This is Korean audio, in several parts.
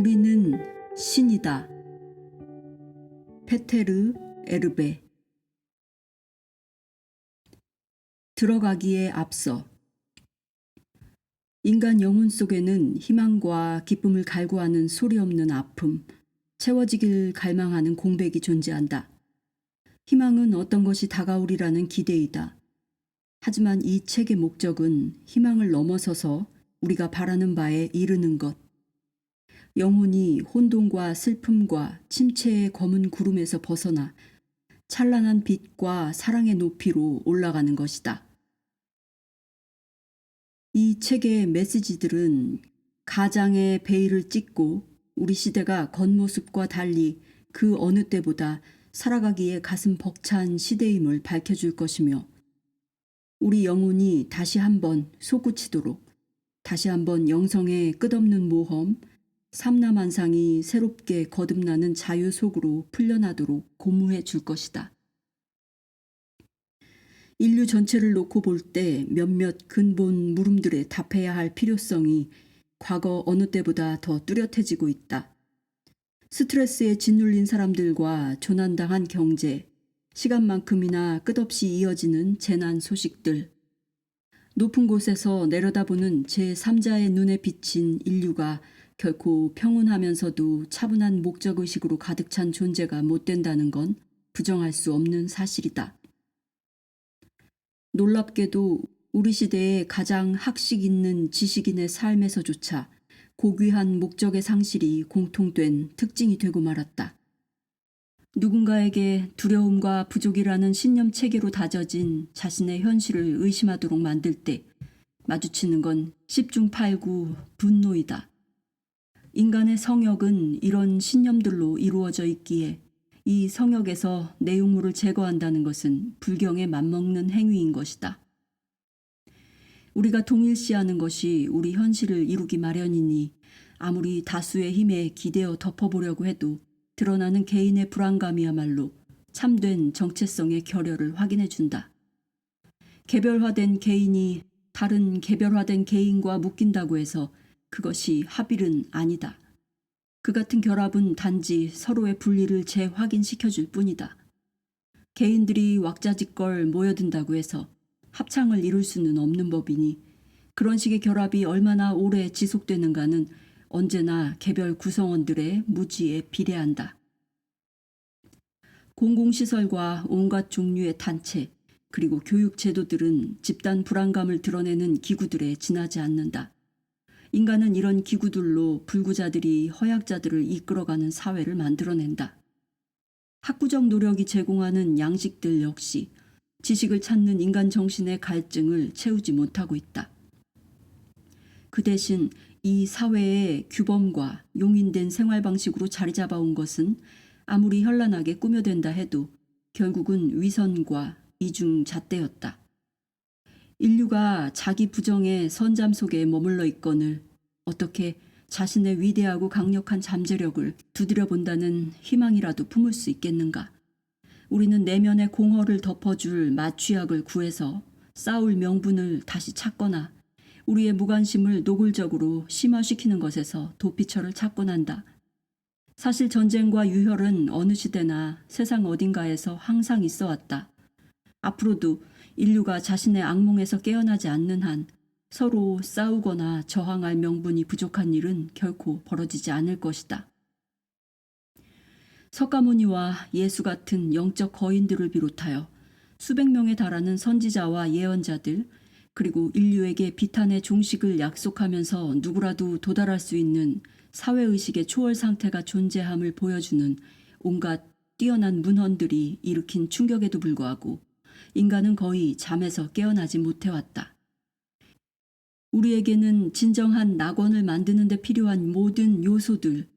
우리는 신이다. 페테르 에르베. 들어가기에 앞서 인간 영혼 속에는 희망과 기쁨을 갈구하는 소리 없는 아픔, 채워지길 갈망하는 공백이 존재한다. 희망은 어떤 것이 다가오리라는 기대이다. 하지만 이 책의 목적은 희망을 넘어서서 우리가 바라는 바에 이르는 것. 영혼이 혼돈과 슬픔과 침체의 검은 구름에서 벗어나 찬란한 빛과 사랑의 높이로 올라가는 것이다. 이 책의 메시지들은 가장의 베일을 찢고 우리 시대가 겉모습과 달리 그 어느 때보다 살아가기에 가슴 벅찬 시대임을 밝혀줄 것이며 우리 영혼이 다시 한번 솟구치도록 다시 한번 영성의 끝없는 모험, 삼라만상이 새롭게 거듭나는 자유 속으로 풀려나도록 고무해 줄 것이다. 인류 전체를 놓고 볼 때 몇몇 근본 물음들에 답해야 할 필요성이 과거 어느 때보다 더 뚜렷해지고 있다. 스트레스에 짓눌린 사람들과 조난당한 경제, 시간만큼이나 끝없이 이어지는 재난 소식들, 높은 곳에서 내려다보는 제3자의 눈에 비친 인류가 결코 평온하면서도 차분한 목적의식으로 가득 찬 존재가 못 된다는 건 부정할 수 없는 사실이다. 놀랍게도 우리 시대의 가장 학식 있는 지식인의 삶에서조차 고귀한 목적의 상실이 공통된 특징이 되고 말았다. 누군가에게 두려움과 부족이라는 신념 체계로 다져진 자신의 현실을 의심하도록 만들 때 마주치는 건 10중 8구 분노이다. 인간의 성역은 이런 신념들로 이루어져 있기에 이 성역에서 내용물을 제거한다는 것은 불경에 맞먹는 행위인 것이다. 우리가 동일시하는 것이 우리 현실을 이루기 마련이니 아무리 다수의 힘에 기대어 덮어보려고 해도 드러나는 개인의 불안감이야말로 참된 정체성의 결여를 확인해준다. 개별화된 개인이 다른 개별화된 개인과 묶인다고 해서 그것이 합일은 아니다. 그 같은 결합은 단지 서로의 분리를 재확인시켜줄 뿐이다. 개인들이 왁자지껄 모여든다고 해서 합창을 이룰 수는 없는 법이니 그런 식의 결합이 얼마나 오래 지속되는가는 언제나 개별 구성원들의 무지에 비례한다. 공공시설과 온갖 종류의 단체 그리고 교육 제도들은 집단 불안감을 드러내는 기구들에 지나지 않는다. 인간은 이런 기구들로 불구자들이 허약자들을 이끌어가는 사회를 만들어낸다. 학구적 노력이 제공하는 양식들 역시 지식을 찾는 인간 정신의 갈증을 채우지 못하고 있다. 그 대신 이 사회의 규범과 용인된 생활 방식으로 자리 잡아온 것은 아무리 현란하게 꾸며댄다 해도 결국은 위선과 이중잣대였다. 인류가 자기 부정의 선잠 속에 머물러 있거늘 어떻게 자신의 위대하고 강력한 잠재력을 두드려 본다는 희망이라도 품을 수 있겠는가? 우리는 내면의 공허를 덮어줄 마취약을 구해서 싸울 명분을 다시 찾거나 우리의 무관심을 노골적으로 심화시키는 것에서 도피처를 찾곤 한다. 사실 전쟁과 유혈은 어느 시대나 세상 어딘가에서 항상 있어 왔다. 앞으로도 인류가 자신의 악몽에서 깨어나지 않는 한 서로 싸우거나 저항할 명분이 부족한 일은 결코 벌어지지 않을 것이다. 석가모니와 예수 같은 영적 거인들을 비롯하여 수백 명에 달하는 선지자와 예언자들 그리고 인류에게 비탄의 종식을 약속하면서 누구라도 도달할 수 있는 사회의식의 초월 상태가 존재함을 보여주는 온갖 뛰어난 문헌들이 일으킨 충격에도 불구하고 인간은 거의 잠에서 깨어나지 못해왔다. 우리에게는 진정한 낙원을 만드는 데 필요한 모든 요소들,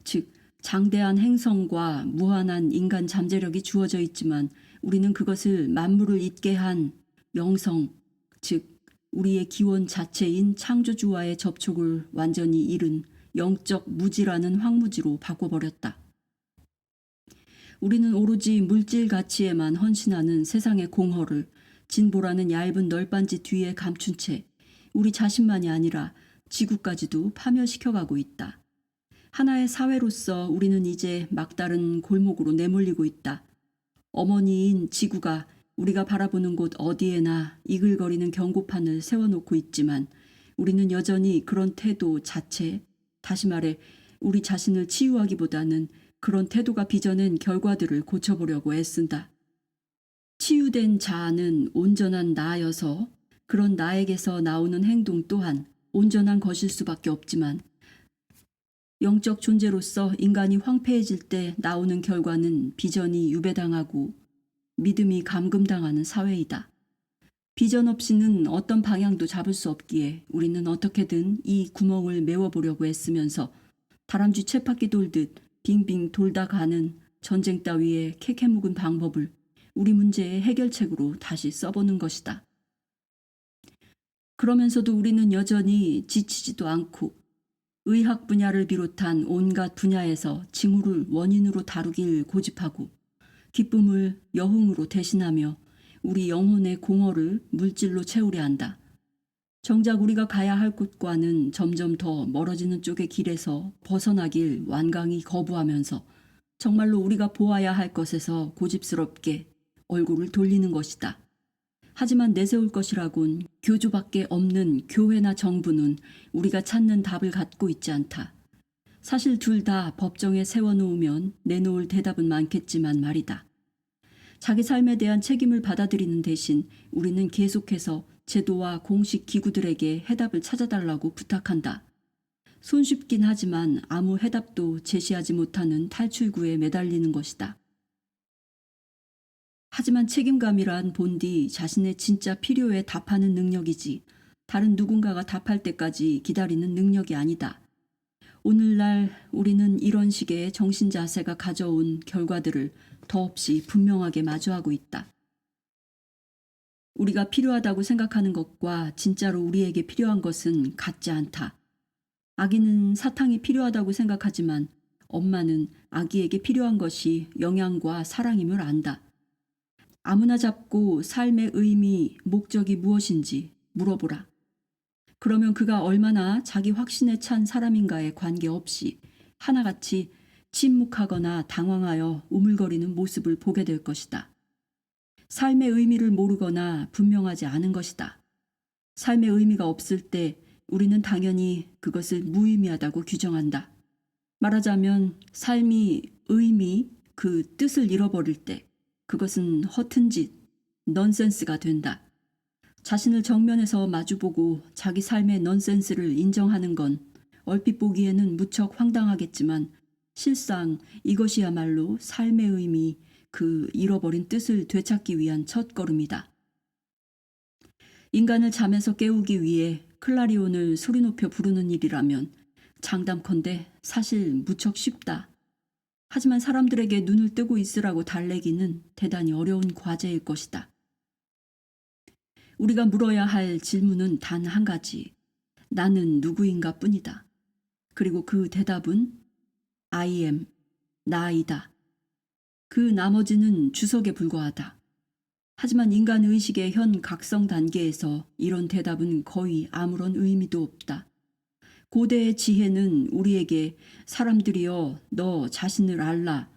즉 장대한 행성과 무한한 인간 잠재력이 주어져 있지만 우리는 그것을 만물을 잇게 한 영성, 즉 우리의 기원 자체인 창조주와의 접촉을 완전히 잃은 영적 무지라는 황무지로 바꿔버렸다. 우리는 오로지 물질 가치에만 헌신하는 세상의 공허를 진보라는 얇은 널빤지 뒤에 감춘 채 우리 자신만이 아니라 지구까지도 파멸시켜가고 있다. 하나의 사회로서 우리는 이제 막다른 골목으로 내몰리고 있다. 어머니인 지구가 우리가 바라보는 곳 어디에나 이글거리는 경고판을 세워놓고 있지만 우리는 여전히 그런 태도 자체, 다시 말해 우리 자신을 치유하기보다는 그런 태도가 빚어낸 결과들을 고쳐보려고 애쓴다. 치유된 자아는 온전한 나여서 그런 나에게서 나오는 행동 또한 온전한 것일 수밖에 없지만 영적 존재로서 인간이 황폐해질 때 나오는 결과는 비전이 유배당하고 믿음이 감금당하는 사회이다. 비전 없이는 어떤 방향도 잡을 수 없기에 우리는 어떻게든 이 구멍을 메워보려고 애쓰면서 다람쥐 쳇바퀴 돌듯 빙빙 돌다 가는 전쟁 따위의 캐캐묵은 방법을 우리 문제의 해결책으로 다시 써보는 것이다. 그러면서도 우리는 여전히 지치지도 않고 의학 분야를 비롯한 온갖 분야에서 징후를 원인으로 다루길 고집하고 기쁨을 여흥으로 대신하며 우리 영혼의 공허를 물질로 채우려 한다. 정작 우리가 가야 할 곳과는 점점 더 멀어지는 쪽의 길에서 벗어나길 완강히 거부하면서 정말로 우리가 보아야 할 것에서 고집스럽게 얼굴을 돌리는 것이다. 하지만 내세울 것이라곤 교조밖에 없는 교회나 정부는 우리가 찾는 답을 갖고 있지 않다. 사실 둘 다 법정에 세워놓으면 내놓을 대답은 많겠지만 말이다. 자기 삶에 대한 책임을 받아들이는 대신 우리는 계속해서 제도와 공식 기구들에게 해답을 찾아달라고 부탁한다. 손쉽긴 하지만 아무 해답도 제시하지 못하는 탈출구에 매달리는 것이다. 하지만 책임감이란 본디 자신의 진짜 필요에 답하는 능력이지 다른 누군가가 답할 때까지 기다리는 능력이 아니다. 오늘날 우리는 이런 식의 정신자세가 가져온 결과들을 더없이 분명하게 마주하고 있다. 우리가 필요하다고 생각하는 것과 진짜로 우리에게 필요한 것은 같지 않다. 아기는 사탕이 필요하다고 생각하지만 엄마는 아기에게 필요한 것이 영양과 사랑임을 안다. 아무나 잡고 삶의 의미, 목적이 무엇인지 물어보라. 그러면 그가 얼마나 자기 확신에 찬 사람인가에 관계없이 하나같이 침묵하거나 당황하여 우물거리는 모습을 보게 될 것이다. 삶의 의미를 모르거나 분명하지 않은 것이다. 삶의 의미가 없을 때 우리는 당연히 그것을 무의미하다고 규정한다. 말하자면 삶이 의미, 그 뜻을 잃어버릴 때 그것은 허튼 짓, 넌센스가 된다. 자신을 정면에서 마주보고 자기 삶의 넌센스를 인정하는 건 얼핏 보기에는 무척 황당하겠지만 실상 이것이야말로 삶의 의미, 그 잃어버린 뜻을 되찾기 위한 첫걸음이다. 인간을 잠에서 깨우기 위해 클라리온을 소리 높여 부르는 일이라면 장담컨대 사실 무척 쉽다. 하지만 사람들에게 눈을 뜨고 있으라고 달래기는 대단히 어려운 과제일 것이다. 우리가 물어야 할 질문은 단 한 가지. 나는 누구인가 뿐이다. 그리고 그 대답은 I am, 나이다. 그 나머지는 주석에 불과하다. 하지만 인간 의식의 현 각성 단계에서 이런 대답은 거의 아무런 의미도 없다. 고대의 지혜는 우리에게 사람들이여 너 자신을 알라.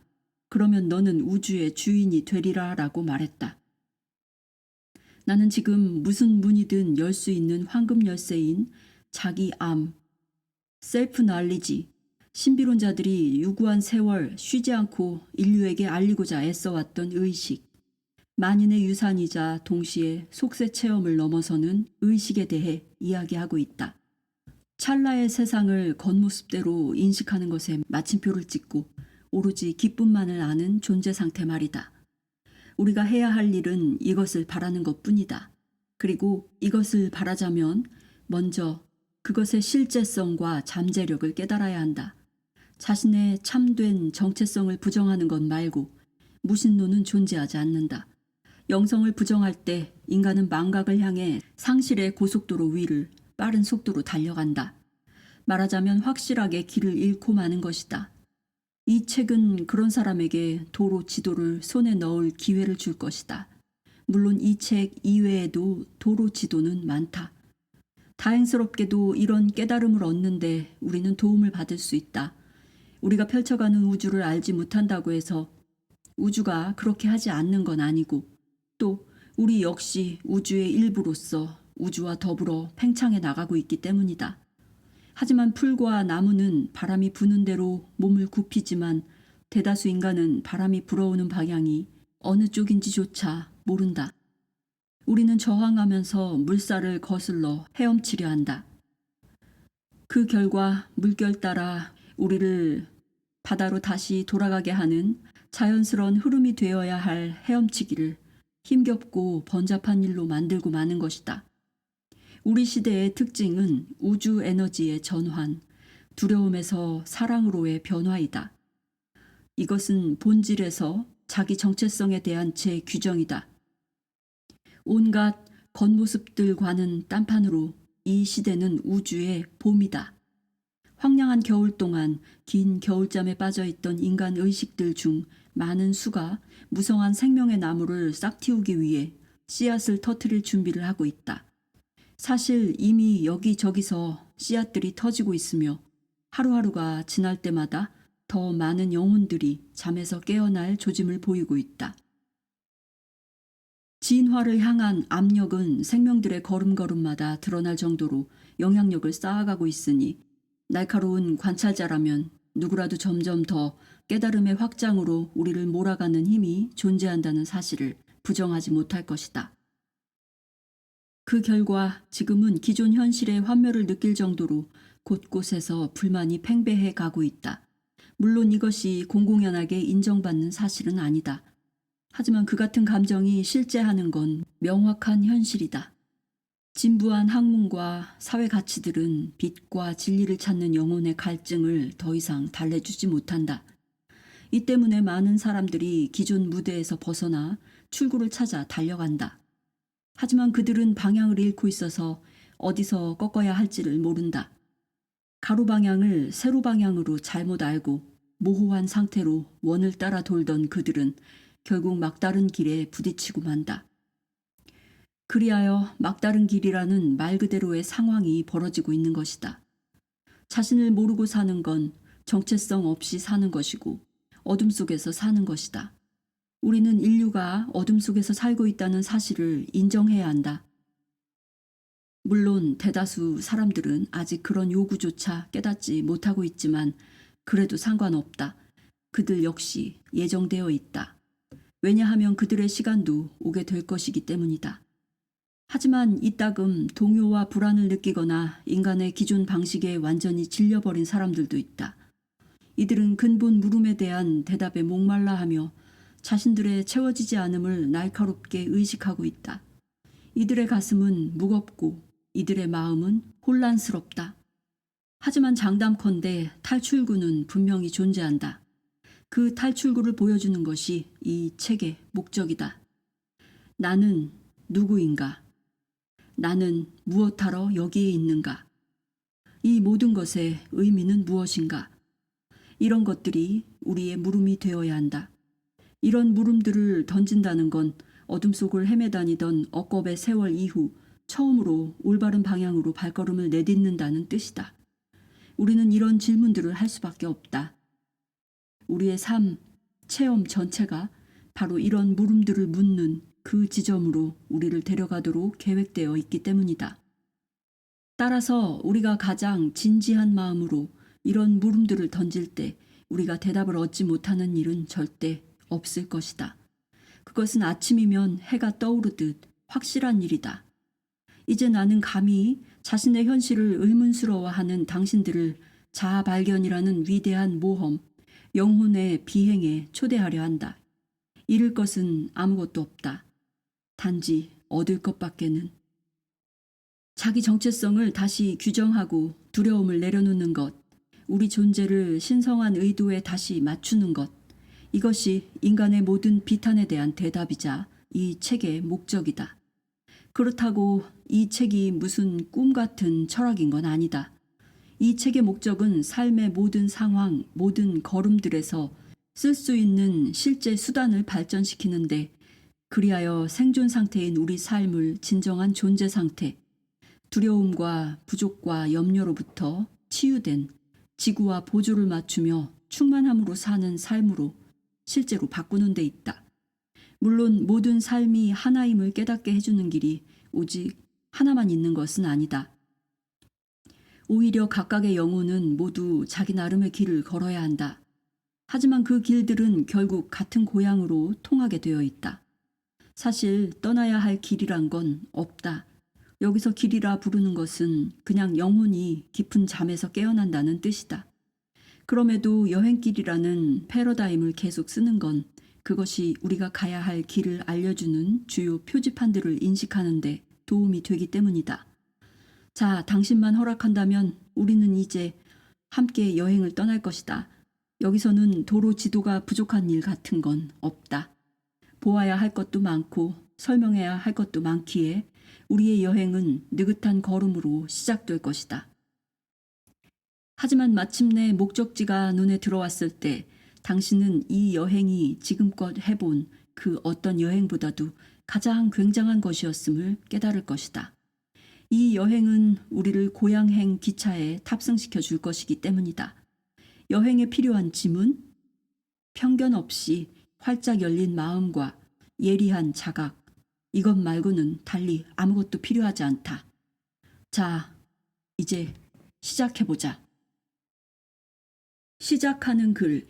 그러면 너는 우주의 주인이 되리라 라고 말했다. 나는 지금 무슨 문이든 열 수 있는 황금 열쇠인 자기 암, 셀프 날리지, 신비론자들이 유구한 세월 쉬지 않고 인류에게 알리고자 애써왔던 의식, 만인의 유산이자 동시에 속세 체험을 넘어서는 의식에 대해 이야기하고 있다. 찰나의 세상을 겉모습대로 인식하는 것에 마침표를 찍고 오로지 기쁨만을 아는 존재 상태 말이다. 우리가 해야 할 일은 이것을 바라는 것뿐이다. 그리고 이것을 바라자면 먼저 그것의 실제성과 잠재력을 깨달아야 한다. 자신의 참된 정체성을 부정하는 것 말고 무신론은 존재하지 않는다. 영성을 부정할 때 인간은 망각을 향해 상실의 고속도로 위를 빠른 속도로 달려간다. 말하자면 확실하게 길을 잃고 마는 것이다. 이 책은 그런 사람에게 도로 지도를 손에 넣을 기회를 줄 것이다. 물론 이 책 이외에도 도로 지도는 많다. 다행스럽게도 이런 깨달음을 얻는데 우리는 도움을 받을 수 있다. 우리가 펼쳐가는 우주를 알지 못한다고 해서 우주가 그렇게 하지 않는 건 아니고, 또 우리 역시 우주의 일부로서 우주와 더불어 팽창해 나가고 있기 때문이다. 하지만 풀과 나무는 바람이 부는 대로 몸을 굽히지만 대다수 인간은 바람이 불어오는 방향이 어느 쪽인지조차 모른다. 우리는 저항하면서 물살을 거슬러 헤엄치려 한다. 그 결과 물결 따라 우리를 바다로 다시 돌아가게 하는 자연스러운 흐름이 되어야 할 헤엄치기를 힘겹고 번잡한 일로 만들고 마는 것이다. 우리 시대의 특징은 우주 에너지의 전환, 두려움에서 사랑으로의 변화이다. 이것은 본질에서 자기 정체성에 대한 재규정이다. 온갖 겉모습들과는 딴판으로 이 시대는 우주의 봄이다. 황량한 겨울 동안 긴 겨울잠에 빠져있던 인간 의식들 중 많은 수가 무성한 생명의 나무를 싹 틔우기 위해 씨앗을 터뜨릴 준비를 하고 있다. 사실 이미 여기저기서 씨앗들이 터지고 있으며 하루하루가 지날 때마다 더 많은 영혼들이 잠에서 깨어날 조짐을 보이고 있다. 진화를 향한 압력은 생명들의 걸음걸음마다 드러날 정도로 영향력을 쌓아가고 있으니 날카로운 관찰자라면 누구라도 점점 더 깨달음의 확장으로 우리를 몰아가는 힘이 존재한다는 사실을 부정하지 못할 것이다. 그 결과 지금은 기존 현실의 환멸을 느낄 정도로 곳곳에서 불만이 팽배해 가고 있다. 물론 이것이 공공연하게 인정받는 사실은 아니다. 하지만 그 같은 감정이 실제하는 건 명확한 현실이다. 진부한 학문과 사회 가치들은 빛과 진리를 찾는 영혼의 갈증을 더 이상 달래주지 못한다. 이 때문에 많은 사람들이 기존 무대에서 벗어나 출구를 찾아 달려간다. 하지만 그들은 방향을 잃고 있어서 어디서 꺾어야 할지를 모른다. 가로 방향을 세로 방향으로 잘못 알고 모호한 상태로 원을 따라 돌던 그들은 결국 막다른 길에 부딪히고 만다. 그리하여 막다른 길이라는 말 그대로의 상황이 벌어지고 있는 것이다. 자신을 모르고 사는 건 정체성 없이 사는 것이고 어둠 속에서 사는 것이다. 우리는 인류가 어둠 속에서 살고 있다는 사실을 인정해야 한다. 물론 대다수 사람들은 아직 그런 요구조차 깨닫지 못하고 있지만 그래도 상관없다. 그들 역시 예정되어 있다. 왜냐하면 그들의 시간도 오게 될 것이기 때문이다. 하지만 이따금 동요와 불안을 느끼거나 인간의 기존 방식에 완전히 질려버린 사람들도 있다. 이들은 근본 물음에 대한 대답에 목말라하며 자신들의 채워지지 않음을 날카롭게 의식하고 있다. 이들의 가슴은 무겁고 이들의 마음은 혼란스럽다. 하지만 장담컨대 탈출구는 분명히 존재한다. 그 탈출구를 보여주는 것이 이 책의 목적이다. 나는 누구인가? 나는 무엇하러 여기에 있는가? 이 모든 것의 의미는 무엇인가? 이런 것들이 우리의 물음이 되어야 한다. 이런 물음들을 던진다는 건 어둠 속을 헤매다니던 억겁의 세월 이후 처음으로 올바른 방향으로 발걸음을 내딛는다는 뜻이다. 우리는 이런 질문들을 할 수밖에 없다. 우리의 삶, 체험 전체가 바로 이런 물음들을 묻는 그 지점으로 우리를 데려가도록 계획되어 있기 때문이다. 따라서 우리가 가장 진지한 마음으로 이런 물음들을 던질 때 우리가 대답을 얻지 못하는 일은 절대 없을 것이다. 그것은 아침이면 해가 떠오르듯 확실한 일이다. 이제 나는 감히 자신의 현실을 의문스러워하는 당신들을 자아 발견이라는 위대한 모험, 영혼의 비행에 초대하려 한다. 잃을 것은 아무것도 없다. 단지 얻을 것밖에는. 자기 정체성을 다시 규정하고 두려움을 내려놓는 것, 우리 존재를 신성한 의도에 다시 맞추는 것, 이것이 인간의 모든 비탄에 대한 대답이자 이 책의 목적이다. 그렇다고 이 책이 무슨 꿈 같은 철학인 건 아니다. 이 책의 목적은 삶의 모든 상황, 모든 걸음들에서 쓸 수 있는 실제 수단을 발전시키는데 그리하여 생존 상태인 우리 삶을 진정한 존재 상태, 두려움과 부족과 염려로부터 치유된 지구와 보조를 맞추며 충만함으로 사는 삶으로 실제로 바꾸는 데 있다. 물론 모든 삶이 하나임을 깨닫게 해주는 길이 오직 하나만 있는 것은 아니다. 오히려 각각의 영혼은 모두 자기 나름의 길을 걸어야 한다. 하지만 그 길들은 결국 같은 고향으로 통하게 되어 있다. 사실 떠나야 할 길이란 건 없다. 여기서 길이라 부르는 것은 그냥 영혼이 깊은 잠에서 깨어난다는 뜻이다. 그럼에도 여행길이라는 패러다임을 계속 쓰는 건 그것이 우리가 가야 할 길을 알려주는 주요 표지판들을 인식하는 데 도움이 되기 때문이다. 자, 당신만 허락한다면 우리는 이제 함께 여행을 떠날 것이다. 여기서는 도로 지도가 부족한 일 같은 건 없다. 보아야 할 것도 많고 설명해야 할 것도 많기에 우리의 여행은 느긋한 걸음으로 시작될 것이다. 하지만 마침내 목적지가 눈에 들어왔을 때 당신은 이 여행이 지금껏 해본 그 어떤 여행보다도 가장 굉장한 것이었음을 깨달을 것이다. 이 여행은 우리를 고향행 기차에 탑승시켜 줄 것이기 때문이다. 여행에 필요한 짐은 편견 없이 활짝 열린 마음과 예리한 자각, 이것 말고는 달리 아무것도 필요하지 않다. 자, 이제 시작해보자. 시작하는 글.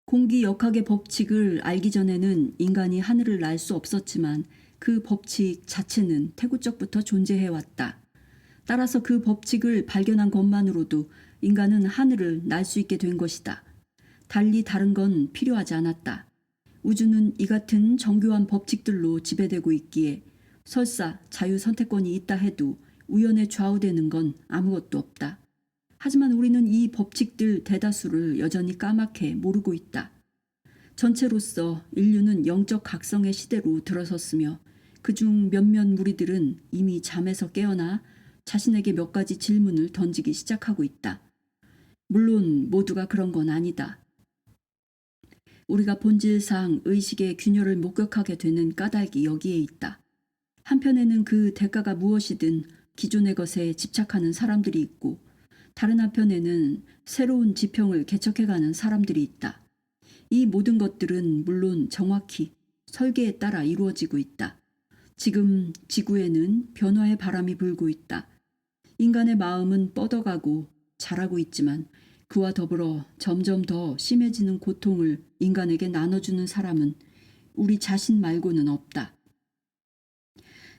공기역학의 법칙을 알기 전에는 인간이 하늘을 날 수 없었지만 그 법칙 자체는 태고적부터 존재해왔다. 따라서 그 법칙을 발견한 것만으로도 인간은 하늘을 날 수 있게 된 것이다. 달리 다른 건 필요하지 않았다. 우주는 이 같은 정교한 법칙들로 지배되고 있기에 설사 자유선택권이 있다 해도 우연에 좌우되는 건 아무것도 없다. 하지만 우리는 이 법칙들 대다수를 여전히 까맣게 모르고 있다. 전체로서 인류는 영적 각성의 시대로 들어섰으며 그중 몇몇 무리들은 이미 잠에서 깨어나 자신에게 몇 가지 질문을 던지기 시작하고 있다. 물론 모두가 그런 건 아니다. 우리가 본질상 의식의 균열을 목격하게 되는 까닭이 여기에 있다. 한편에는 그 대가가 무엇이든 기존의 것에 집착하는 사람들이 있고 다른 한편에는 새로운 지평을 개척해가는 사람들이 있다. 이 모든 것들은 물론 정확히 설계에 따라 이루어지고 있다. 지금 지구에는 변화의 바람이 불고 있다. 인간의 마음은 뻗어가고 자라고 있지만 그와 더불어 점점 더 심해지는 고통을 인간에게 나눠주는 사람은 우리 자신 말고는 없다.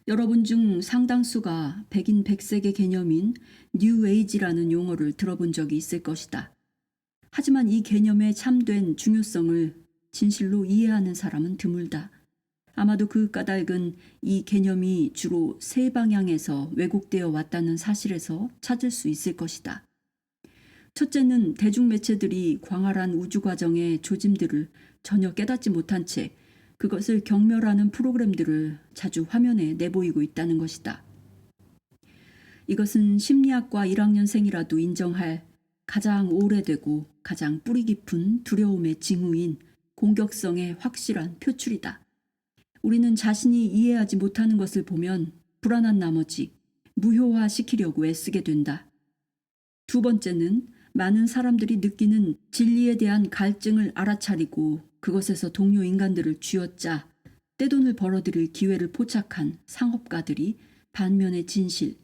여러분 중 상당수가 백인 백색의 개념인 뉴에이지라는 용어를 들어본 적이 있을 것이다. 하지만 이 개념의 참된 중요성을 진실로 이해하는 사람은 드물다. 아마도 그 까닭은 이 개념이 주로 세 방향에서 왜곡되어 왔다는 사실에서 찾을 수 있을 것이다. 첫째는 대중매체들이 광활한 우주과정의 조짐들을 전혀 깨닫지 못한 채 그것을 경멸하는 프로그램들을 자주 화면에 내보이고 있다는 것이다. 이것은 심리학과 1학년생이라도 인정할 가장 오래되고 가장 뿌리 깊은 두려움의 징후인 공격성의 확실한 표출이다. 우리는 자신이 이해하지 못하는 것을 보면 불안한 나머지 무효화시키려고 애쓰게 된다. 두 번째는 많은 사람들이 느끼는 진리에 대한 갈증을 알아차리고 그것에서 동료 인간들을 쥐어짜 떼돈을 벌어들일 기회를 포착한 상업가들이 반면의 진실,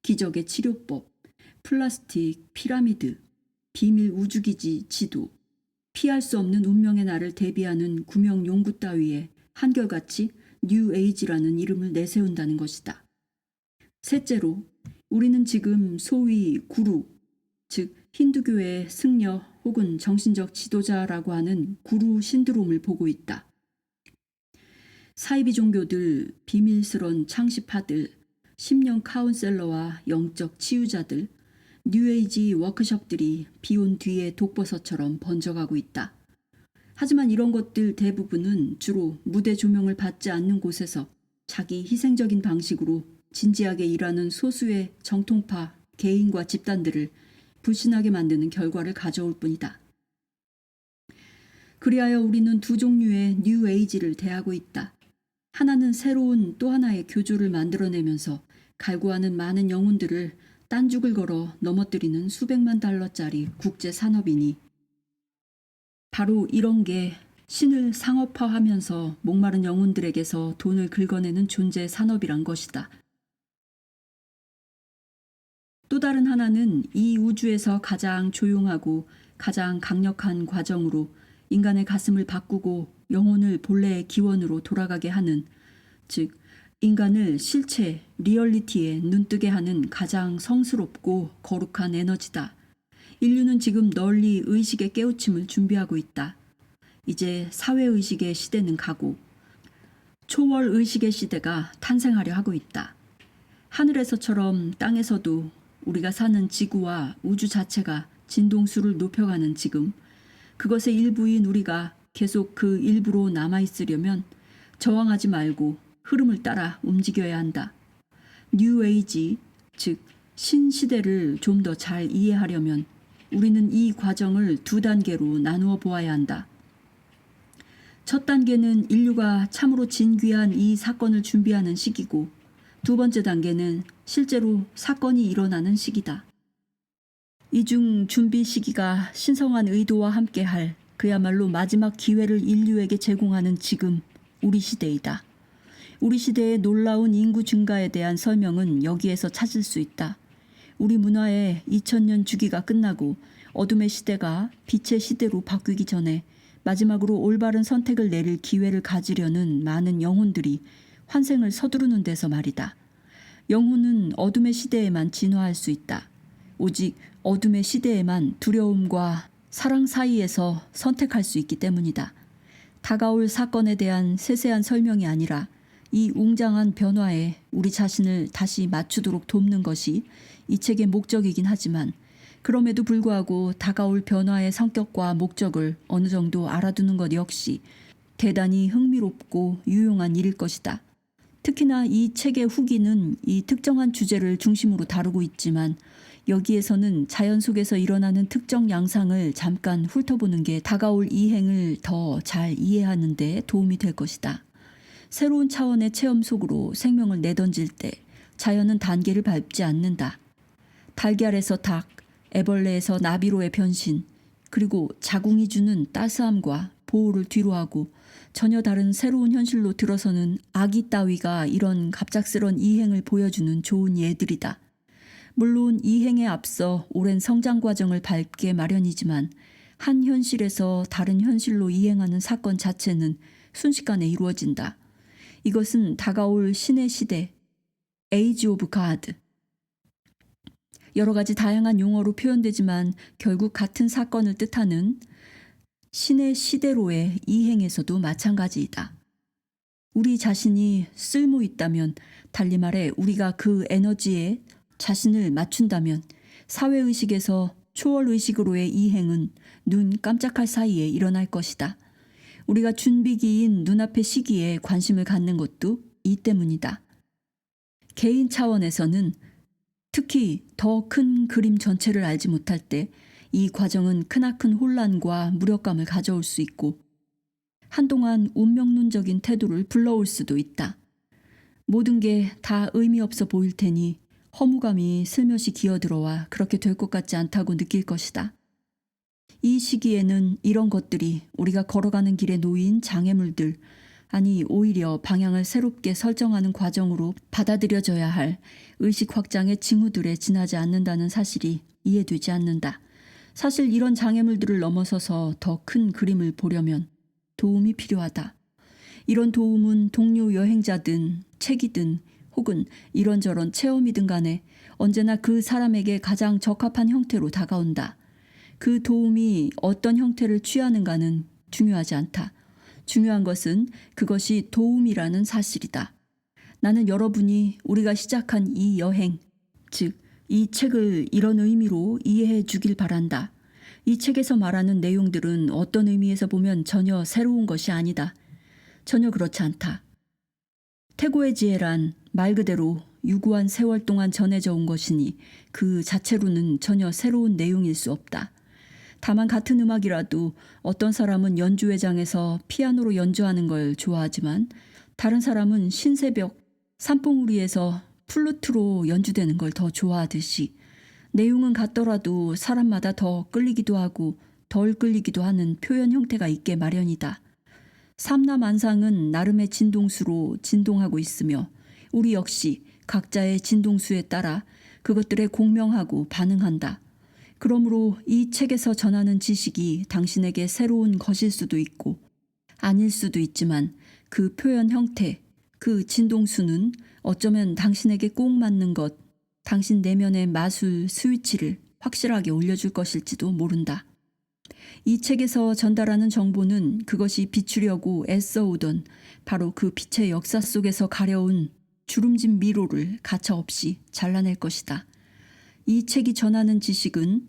기적의 치료법, 플라스틱 피라미드, 비밀 우주기지 지도, 피할 수 없는 운명의 날을 대비하는 구명 용구 따위에 한결같이 뉴에이지라는 이름을 내세운다는 것이다. 셋째로 우리는 지금 소위 구루, 즉 힌두교의 승려 혹은 정신적 지도자라고 하는 구루 신드롬을 보고 있다. 사이비 종교들, 비밀스런 창시파들, 심령 카운셀러와 영적 치유자들, 뉴에이지 워크숍들이 비온 뒤에 독버섯처럼 번져가고 있다. 하지만 이런 것들 대부분은 주로 무대 조명을 받지 않는 곳에서 자기 희생적인 방식으로 진지하게 일하는 소수의 정통파 개인과 집단들을 불신하게 만드는 결과를 가져올 뿐이다. 그리하여 우리는 두 종류의 뉴에이지를 대하고 있다. 하나는 새로운 또 하나의 교조를 만들어내면서 갈구하는 많은 영혼들을 딴죽을 걸어 넘어뜨리는 수백만 달러짜리 국제 산업이니 바로 이런 게 신을 상업화하면서 목마른 영혼들에게서 돈을 긁어내는 존재 산업이란 것이다. 또 다른 하나는 이 우주에서 가장 조용하고 가장 강력한 과정으로 인간의 가슴을 바꾸고 영혼을 본래의 기원으로 돌아가게 하는, 즉 인간을 실체, 리얼리티에 눈뜨게 하는 가장 성스럽고 거룩한 에너지다. 인류는 지금 널리 의식의 깨우침을 준비하고 있다. 이제 사회의식의 시대는 가고 초월의식의 시대가 탄생하려 하고 있다. 하늘에서처럼 땅에서도 우리가 사는 지구와 우주 자체가 진동수를 높여가는 지금, 그것의 일부인 우리가 계속 그 일부로 남아있으려면 저항하지 말고 흐름을 따라 움직여야 한다. 뉴에이지, 즉 신시대를 좀 더 잘 이해하려면 우리는 이 과정을 두 단계로 나누어 보아야 한다. 첫 단계는 인류가 참으로 진귀한 이 사건을 준비하는 시기고, 두 번째 단계는 실제로 사건이 일어나는 시기다. 이중 준비 시기가 신성한 의도와 함께할 그야말로 마지막 기회를 인류에게 제공하는 지금 우리 시대이다. 우리 시대의 놀라운 인구 증가에 대한 설명은 여기에서 찾을 수 있다. 우리 문화의 2000년 주기가 끝나고 어둠의 시대가 빛의 시대로 바뀌기 전에 마지막으로 올바른 선택을 내릴 기회를 가지려는 많은 영혼들이 환생을 서두르는 데서 말이다. 영혼은 어둠의 시대에만 진화할 수 있다. 오직 어둠의 시대에만 두려움과 사랑 사이에서 선택할 수 있기 때문이다. 다가올 사건에 대한 세세한 설명이 아니라 이 웅장한 변화에 우리 자신을 다시 맞추도록 돕는 것이 이 책의 목적이긴 하지만, 그럼에도 불구하고 다가올 변화의 성격과 목적을 어느 정도 알아두는 것 역시 대단히 흥미롭고 유용한 일일 것이다. 특히나 이 책의 후기는 이 특정한 주제를 중심으로 다루고 있지만, 여기에서는 자연 속에서 일어나는 특정 양상을 잠깐 훑어보는 게 다가올 이행을 더 잘 이해하는 데 도움이 될 것이다. 새로운 차원의 체험 속으로 생명을 내던질 때 자연은 단계를 밟지 않는다. 달걀에서 닭, 애벌레에서 나비로의 변신, 그리고 자궁이 주는 따스함과 보호를 뒤로하고 전혀 다른 새로운 현실로 들어서는 아기 따위가 이런 갑작스런 이행을 보여주는 좋은 예들이다. 물론 이행에 앞서 오랜 성장 과정을 밟게 마련이지만, 한 현실에서 다른 현실로 이행하는 사건 자체는 순식간에 이루어진다. 이것은 다가올 신의 시대, Age of God. 여러 가지 다양한 용어로 표현되지만 결국 같은 사건을 뜻하는 신의 시대로의 이행에서도 마찬가지이다. 우리 자신이 쓸모 있다면, 달리 말해 우리가 그 에너지에 자신을 맞춘다면 사회의식에서 초월의식으로의 이행은 눈 깜짝할 사이에 일어날 것이다. 우리가 준비기인 눈앞의 시기에 관심을 갖는 것도 이 때문이다. 개인 차원에서는 특히 더 큰 그림 전체를 알지 못할 때 이 과정은 크나큰 혼란과 무력감을 가져올 수 있고, 한동안 운명론적인 태도를 불러올 수도 있다. 모든 게 다 의미 없어 보일 테니 허무감이 슬며시 기어들어와 그렇게 될 것 같지 않다고 느낄 것이다. 이 시기에는 이런 것들이 우리가 걸어가는 길에 놓인 장애물들, 아니 오히려 방향을 새롭게 설정하는 과정으로 받아들여져야 할 의식 확장의 징후들에 지나지 않는다는 사실이 이해되지 않는다. 사실 이런 장애물들을 넘어서서 더 큰 그림을 보려면 도움이 필요하다. 이런 도움은 동료 여행자든 책이든 혹은 이런저런 체험이든 간에 언제나 그 사람에게 가장 적합한 형태로 다가온다. 그 도움이 어떤 형태를 취하는가는 중요하지 않다. 중요한 것은 그것이 도움이라는 사실이다. 나는 여러분이 우리가 시작한 이 여행, 즉 이 책을 이런 의미로 이해해 주길 바란다. 이 책에서 말하는 내용들은 어떤 의미에서 보면 전혀 새로운 것이 아니다. 전혀 그렇지 않다. 태고의 지혜란 말 그대로 유구한 세월 동안 전해져 온 것이니 그 자체로는 전혀 새로운 내용일 수 없다. 다만 같은 음악이라도 어떤 사람은 연주회장에서 피아노로 연주하는 걸 좋아하지만 다른 사람은 신새벽 산봉우리에서 플루트로 연주되는 걸 더 좋아하듯이 내용은 같더라도 사람마다 더 끌리기도 하고 덜 끌리기도 하는 표현 형태가 있게 마련이다. 삼라만상은 나름의 진동수로 진동하고 있으며 우리 역시 각자의 진동수에 따라 그것들에 공명하고 반응한다. 그러므로 이 책에서 전하는 지식이 당신에게 새로운 것일 수도 있고 아닐 수도 있지만 그 표현 형태, 그 진동수는 어쩌면 당신에게 꼭 맞는 것, 당신 내면의 마술 스위치를 확실하게 올려줄 것일지도 모른다. 이 책에서 전달하는 정보는 그것이 비추려고 애써오던 바로 그 빛의 역사 속에서 가려운 주름진 미로를 가차없이 잘라낼 것이다. 이 책이 전하는 지식은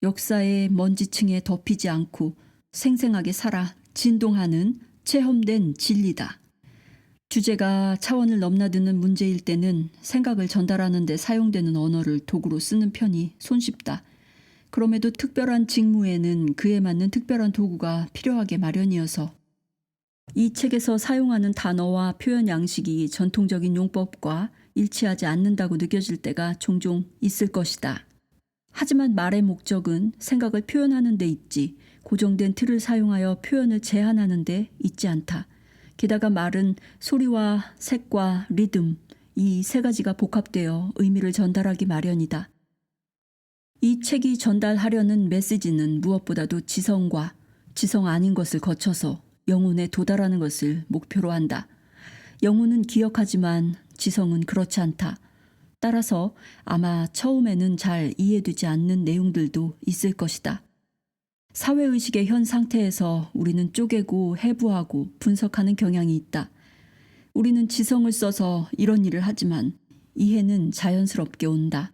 역사의 먼지층에 덮이지 않고 생생하게 살아 진동하는 체험된 진리다. 주제가 차원을 넘나드는 문제일 때는 생각을 전달하는 데 사용되는 언어를 도구로 쓰는 편이 손쉽다. 그럼에도 특별한 직무에는 그에 맞는 특별한 도구가 필요하게 마련이어서 이 책에서 사용하는 단어와 표현 양식이 전통적인 용법과 일치하지 않는다고 느껴질 때가 종종 있을 것이다. 하지만 말의 목적은 생각을 표현하는 데 있지 고정된 틀을 사용하여 표현을 제한하는 데 있지 않다. 게다가 말은 소리와 색과 리듬, 이 세 가지가 복합되어 의미를 전달하기 마련이다. 이 책이 전달하려는 메시지는 무엇보다도 지성과 지성 아닌 것을 거쳐서 영혼에 도달하는 것을 목표로 한다. 영혼은 기억하지만 지성은 그렇지 않다. 따라서 아마 처음에는 잘 이해되지 않는 내용들도 있을 것이다. 사회의식의 현 상태에서 우리는 쪼개고 해부하고 분석하는 경향이 있다. 우리는 지성을 써서 이런 일을 하지만 이해는 자연스럽게 온다.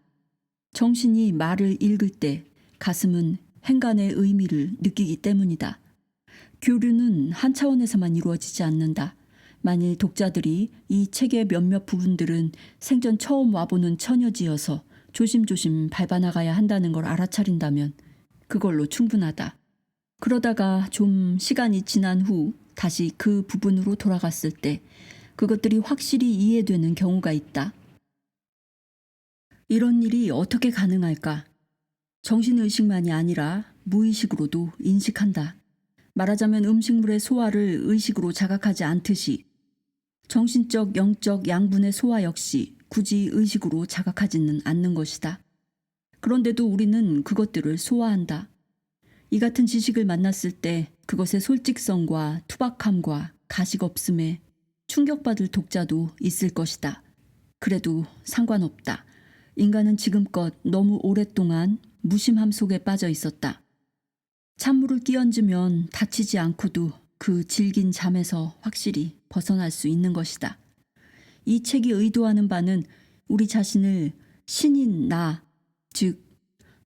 정신이 말을 읽을 때 가슴은 행간의 의미를 느끼기 때문이다. 교류는 한 차원에서만 이루어지지 않는다. 만일 독자들이 이 책의 몇몇 부분들은 생전 처음 와보는 처녀지여서 조심조심 밟아나가야 한다는 걸 알아차린다면 그걸로 충분하다. 그러다가 좀 시간이 지난 후 다시 그 부분으로 돌아갔을 때 그것들이 확실히 이해되는 경우가 있다. 이런 일이 어떻게 가능할까? 정신의식만이 아니라 무의식으로도 인식한다. 말하자면 음식물의 소화를 의식으로 자각하지 않듯이 정신적, 영적 양분의 소화 역시 굳이 의식으로 자각하지는 않는 것이다. 그런데도 우리는 그것들을 소화한다. 이 같은 지식을 만났을 때 그것의 솔직성과 투박함과 가식 없음에 충격받을 독자도 있을 것이다. 그래도 상관없다. 인간은 지금껏 너무 오랫동안 무심함 속에 빠져 있었다. 찬물을 끼얹으면 다치지 않고도 그 질긴 잠에서 확실히 벗어날 수 있는 것이다. 이 책이 의도하는 바는 우리 자신을 신인 나, 즉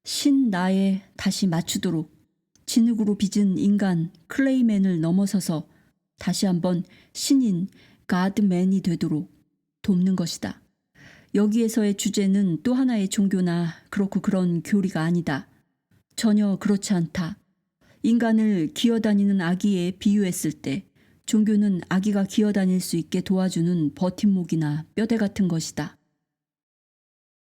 신나에 다시 맞추도록 진흙으로 빚은 인간 클레이맨을 넘어서서 다시 한번 신인 가드맨이 되도록 돕는 것이다. 여기에서의 주제는 또 하나의 종교나 그렇고 그런 교리가 아니다. 전혀 그렇지 않다. 인간을 기어다니는 아기에 비유했을 때 종교는 아기가 기어다닐 수 있게 도와주는 버팀목이나 뼈대 같은 것이다.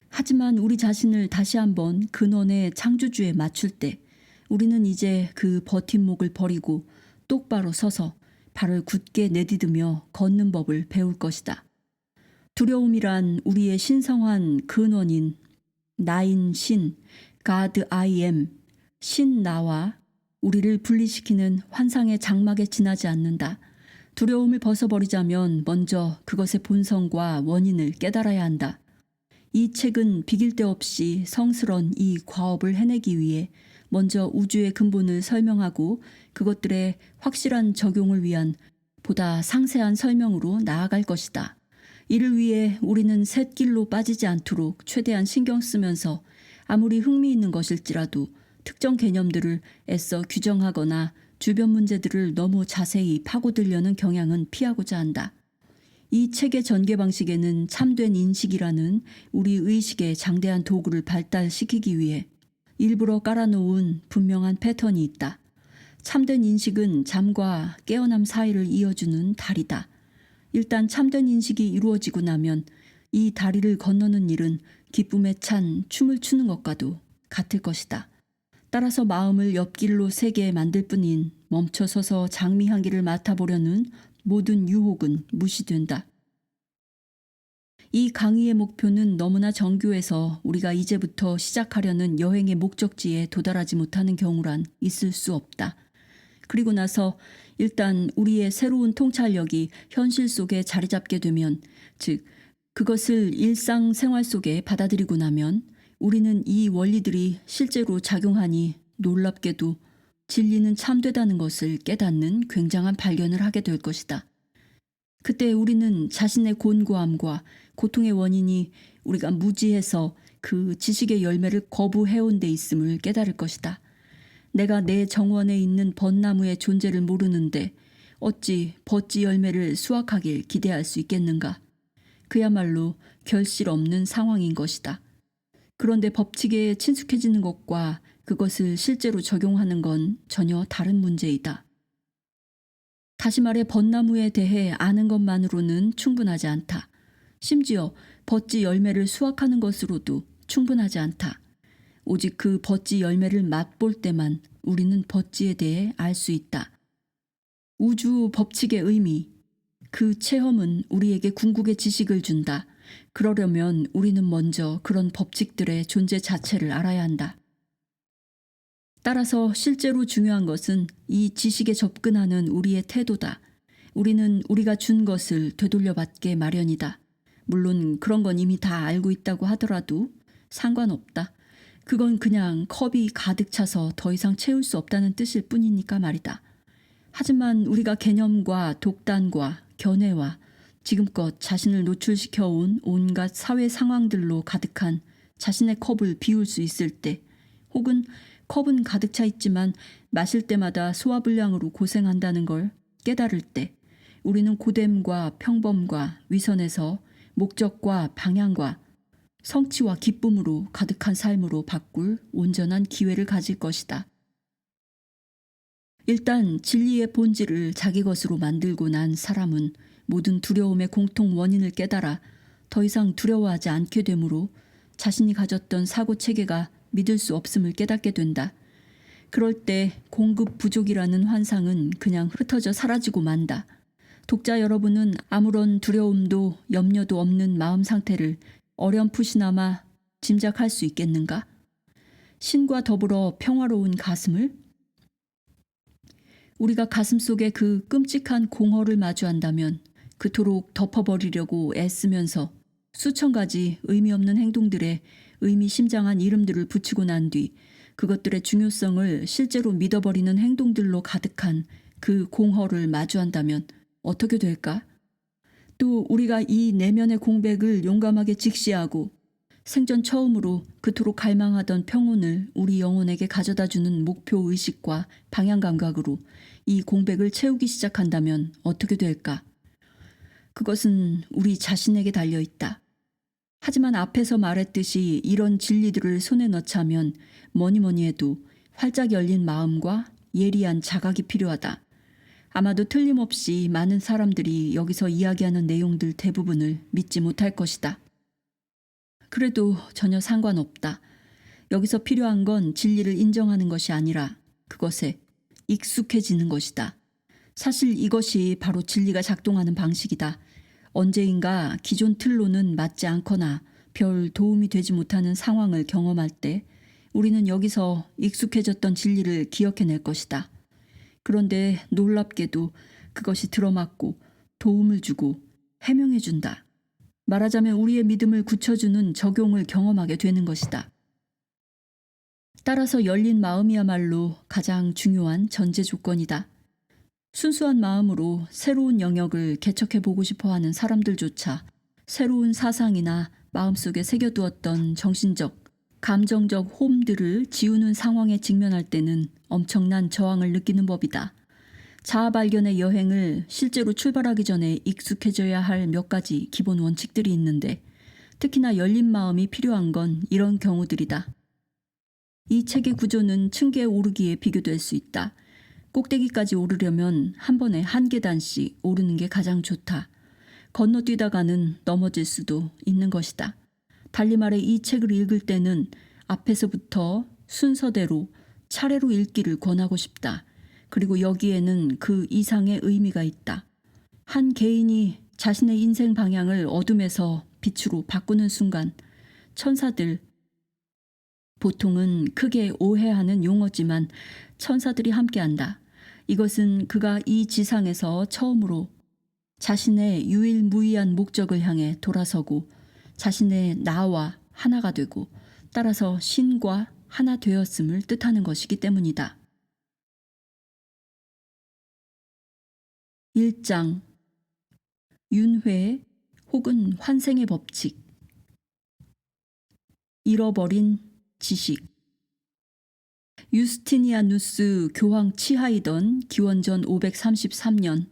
하지만 우리 자신을 다시 한번 근원의 창조주에 맞출 때 우리는 이제 그 버팀목을 버리고 똑바로 서서 발을 굳게 내디디며 걷는 법을 배울 것이다. 두려움이란 우리의 신성한 근원인 나인 신, God I am, 신 나와 우리를 분리시키는 환상의 장막에 지나지 않는다. 두려움을 벗어버리자면 먼저 그것의 본성과 원인을 깨달아야 한다. 이 책은 비길 데 없이 성스런 이 과업을 해내기 위해 먼저 우주의 근본을 설명하고 그것들의 확실한 적용을 위한 보다 상세한 설명으로 나아갈 것이다. 이를 위해 우리는 샛길로 빠지지 않도록 최대한 신경 쓰면서 아무리 흥미있는 것일지라도 특정 개념들을 애써 규정하거나 주변 문제들을 너무 자세히 파고들려는 경향은 피하고자 한다. 이 책의 전개 방식에는 참된 인식이라는 우리 의식의 장대한 도구를 발달시키기 위해 일부러 깔아놓은 분명한 패턴이 있다. 참된 인식은 잠과 깨어남 사이를 이어주는 다리다. 일단 참된 인식이 이루어지고 나면 이 다리를 건너는 일은 기쁨에 찬 춤을 추는 것과도 같을 것이다. 따라서 마음을 옆길로 새게 만들 뿐인 멈춰서서 장미 향기를 맡아보려는 모든 유혹은 무시된다. 이 강의의 목표는 너무나 정교해서 우리가 이제부터 시작하려는 여행의 목적지에 도달하지 못하는 경우란 있을 수 없다. 그리고 나서 일단 우리의 새로운 통찰력이 현실 속에 자리 잡게 되면, 즉 그것을 일상생활 속에 받아들이고 나면 우리는 이 원리들이 실제로 작용하니 놀랍게도 진리는 참되다는 것을 깨닫는 굉장한 발견을 하게 될 것이다. 그때 우리는 자신의 곤고함과 고통의 원인이 우리가 무지해서 그 지식의 열매를 거부해온 데 있음을 깨달을 것이다. 내가 내 정원에 있는 벚나무의 존재를 모르는데 어찌 벚지 열매를 수확하길 기대할 수 있겠는가? 그야말로 결실 없는 상황인 것이다. 그런데 법칙에 친숙해지는 것과 그것을 실제로 적용하는 건 전혀 다른 문제이다. 다시 말해 벚나무에 대해 아는 것만으로는 충분하지 않다. 심지어 벚지 열매를 수확하는 것으로도 충분하지 않다. 오직 그 벚지 열매를 맛볼 때만 우리는 벚지에 대해 알 수 있다. 우주 법칙의 의미, 그 체험은 우리에게 궁극의 지식을 준다. 그러려면 우리는 먼저 그런 법칙들의 존재 자체를 알아야 한다. 따라서 실제로 중요한 것은 이 지식에 접근하는 우리의 태도다. 우리는 우리가 준 것을 되돌려받게 마련이다. 물론 그런 건 이미 다 알고 있다고 하더라도 상관없다. 그건 그냥 컵이 가득 차서 더 이상 채울 수 없다는 뜻일 뿐이니까 말이다. 하지만 우리가 개념과 독단과 견해와 지금껏 자신을 노출시켜온 온갖 사회 상황들로 가득한 자신의 컵을 비울 수 있을 때, 혹은 컵은 가득 차 있지만 마실 때마다 소화불량으로 고생한다는 걸 깨달을 때, 우리는 고됨과 평범과 위선에서 목적과 방향과 성취와 기쁨으로 가득한 삶으로 바꿀 온전한 기회를 가질 것이다. 일단 진리의 본질을 자기 것으로 만들고 난 사람은 모든 두려움의 공통 원인을 깨달아 더 이상 두려워하지 않게 되므로 자신이 가졌던 사고 체계가 믿을 수 없음을 깨닫게 된다. 그럴 때 공급 부족이라는 환상은 그냥 흩어져 사라지고 만다. 독자 여러분은 아무런 두려움도 염려도 없는 마음 상태를 어렴풋이나마 짐작할 수 있겠는가? 신과 더불어 평화로운 가슴을? 우리가 가슴 속에 그 끔찍한 공허를 마주한다면 그토록 덮어버리려고 애쓰면서 수천 가지 의미 없는 행동들에 의미심장한 이름들을 붙이고 난 뒤 그것들의 중요성을 실제로 믿어버리는 행동들로 가득한 그 공허를 마주한다면 어떻게 될까? 또 우리가 이 내면의 공백을 용감하게 직시하고 생전 처음으로 그토록 갈망하던 평온을 우리 영혼에게 가져다주는 목표의식과 방향감각으로 이 공백을 채우기 시작한다면 어떻게 될까? 그것은 우리 자신에게 달려있다. 하지만 앞에서 말했듯이 이런 진리들을 손에 넣자면 뭐니 해도 활짝 열린 마음과 예리한 자각이 필요하다. 아마도 틀림없이 많은 사람들이 여기서 이야기하는 내용들 대부분을 믿지 못할 것이다. 그래도 전혀 상관없다. 여기서 필요한 건 진리를 인정하는 것이 아니라 그것에 익숙해지는 것이다. 사실 이것이 바로 진리가 작동하는 방식이다. 언제인가 기존 틀로는 맞지 않거나 별 도움이 되지 못하는 상황을 경험할 때 우리는 여기서 익숙해졌던 진리를 기억해낼 것이다. 그런데 놀랍게도 그것이 들어맞고 도움을 주고 해명해준다. 말하자면 우리의 믿음을 굳혀주는 적용을 경험하게 되는 것이다. 따라서 열린 마음이야말로 가장 중요한 전제 조건이다. 순수한 마음으로 새로운 영역을 개척해보고 싶어하는 사람들조차 새로운 사상이나 마음속에 새겨두었던 정신적, 감정적 홈들을 지우는 상황에 직면할 때는 엄청난 저항을 느끼는 법이다. 자아 발견의 여행을 실제로 출발하기 전에 익숙해져야 할 몇 가지 기본 원칙들이 있는데 특히나 열린 마음이 필요한 건 이런 경우들이다. 이 책의 구조는 층계에 오르기에 비교될 수 있다. 꼭대기까지 오르려면 한 번에 한 계단씩 오르는 게 가장 좋다. 건너뛰다가는 넘어질 수도 있는 것이다. 달리 말해 이 책을 읽을 때는 앞에서부터 순서대로 차례로 읽기를 권하고 싶다. 그리고 여기에는 그 이상의 의미가 있다. 한 개인이 자신의 인생 방향을 어둠에서 빛으로 바꾸는 순간 천사들, 보통은 크게 오해하는 용어지만 천사들이 함께한다. 이것은 그가 이 지상에서 처음으로 자신의 유일무이한 목적을 향해 돌아서고 자신의 나와 하나가 되고 따라서 신과 하나 되었음을 뜻하는 것이기 때문이다. 1장 윤회 혹은 환생의 법칙. 잃어버린 지식. 유스티니아누스 교황 치하이던 기원전 533년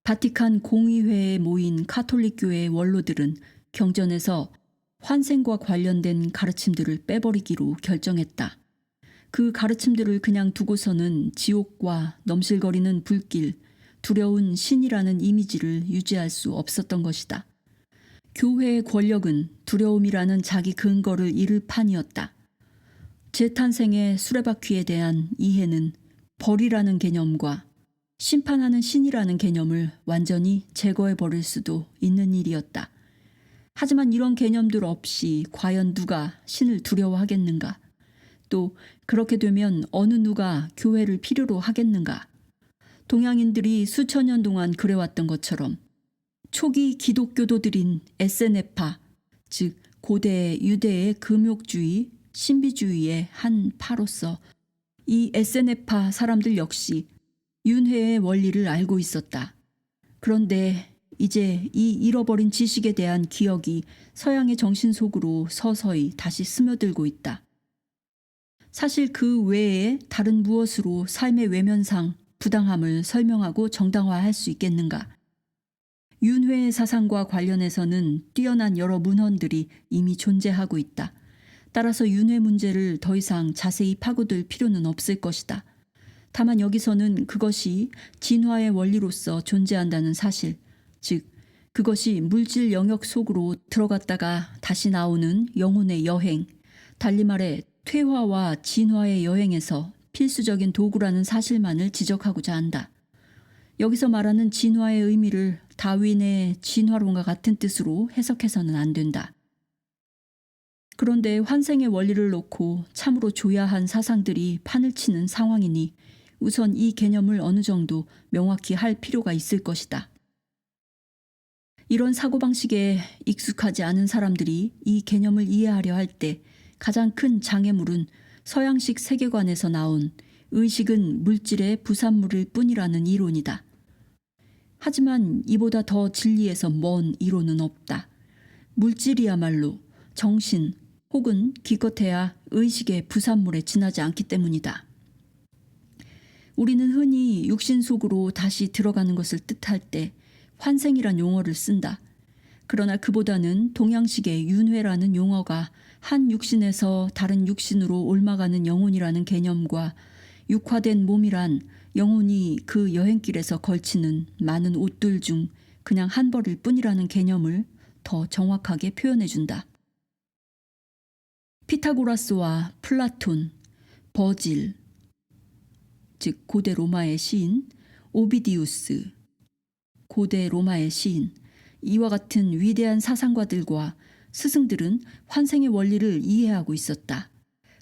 바티칸 공의회에 모인 카톨릭 교회의 원로들은 경전에서 환생과 관련된 가르침들을 빼버리기로 결정했다. 그 가르침들을 그냥 두고서는 지옥과 넘실거리는 불길, 두려운 신이라는 이미지를 유지할 수 없었던 것이다. 교회의 권력은 두려움이라는 자기 근거를 잃을 판이었다. 재탄생의 수레바퀴에 대한 이해는 벌이라는 개념과 심판하는 신이라는 개념을 완전히 제거해버릴 수도 있는 일이었다. 하지만 이런 개념들 없이 과연 누가 신을 두려워하겠는가? 또 그렇게 되면 어느 누가 교회를 필요로 하겠는가? 동양인들이 수천 년 동안 그래왔던 것처럼 초기 기독교도들인 에세네파, 즉 고대 유대의 금욕주의, 신비주의의 한 파로서 이 에세네파 사람들 역시 윤회의 원리를 알고 있었다. 그런데 이제 이 잃어버린 지식에 대한 기억이 서양의 정신 속으로 서서히 다시 스며들고 있다. 사실 그 외에 다른 무엇으로 삶의 외면상 부당함을 설명하고 정당화할 수 있겠는가? 윤회의 사상과 관련해서는 뛰어난 여러 문헌들이 이미 존재하고 있다. 따라서 윤회 문제를 더 이상 자세히 파고들 필요는 없을 것이다. 다만 여기서는 그것이 진화의 원리로서 존재한다는 사실, 즉 그것이 물질 영역 속으로 들어갔다가 다시 나오는 영혼의 여행, 달리 말해 퇴화와 진화의 여행에서 필수적인 도구라는 사실만을 지적하고자 한다. 여기서 말하는 진화의 의미를 다윈의 진화론과 같은 뜻으로 해석해서는 안 된다. 그런데 환생의 원리를 놓고 참으로 조야한 사상들이 판을 치는 상황이니 우선 이 개념을 어느 정도 명확히 할 필요가 있을 것이다. 이런 사고방식에 익숙하지 않은 사람들이 이 개념을 이해하려 할 때 가장 큰 장애물은 서양식 세계관에서 나온 의식은 물질의 부산물일 뿐이라는 이론이다. 하지만 이보다 더 진리에서 먼 이론은 없다. 물질이야말로 정신 혹은 기껏해야 의식의 부산물에 지나지 않기 때문이다. 우리는 흔히 육신 속으로 다시 들어가는 것을 뜻할 때 환생이란 용어를 쓴다. 그러나 그보다는 동양식의 윤회라는 용어가 한 육신에서 다른 육신으로 옮아가는 영혼이라는 개념과 육화된 몸이란 영혼이 그 여행길에서 걸치는 많은 옷들 중 그냥 한 벌일 뿐이라는 개념을 더 정확하게 표현해준다. 피타고라스와 플라톤, 버질, 즉 고대 로마의 시인, 오비디우스, 고대 로마의 시인, 이와 같은 위대한 사상가들과 스승들은 환생의 원리를 이해하고 있었다.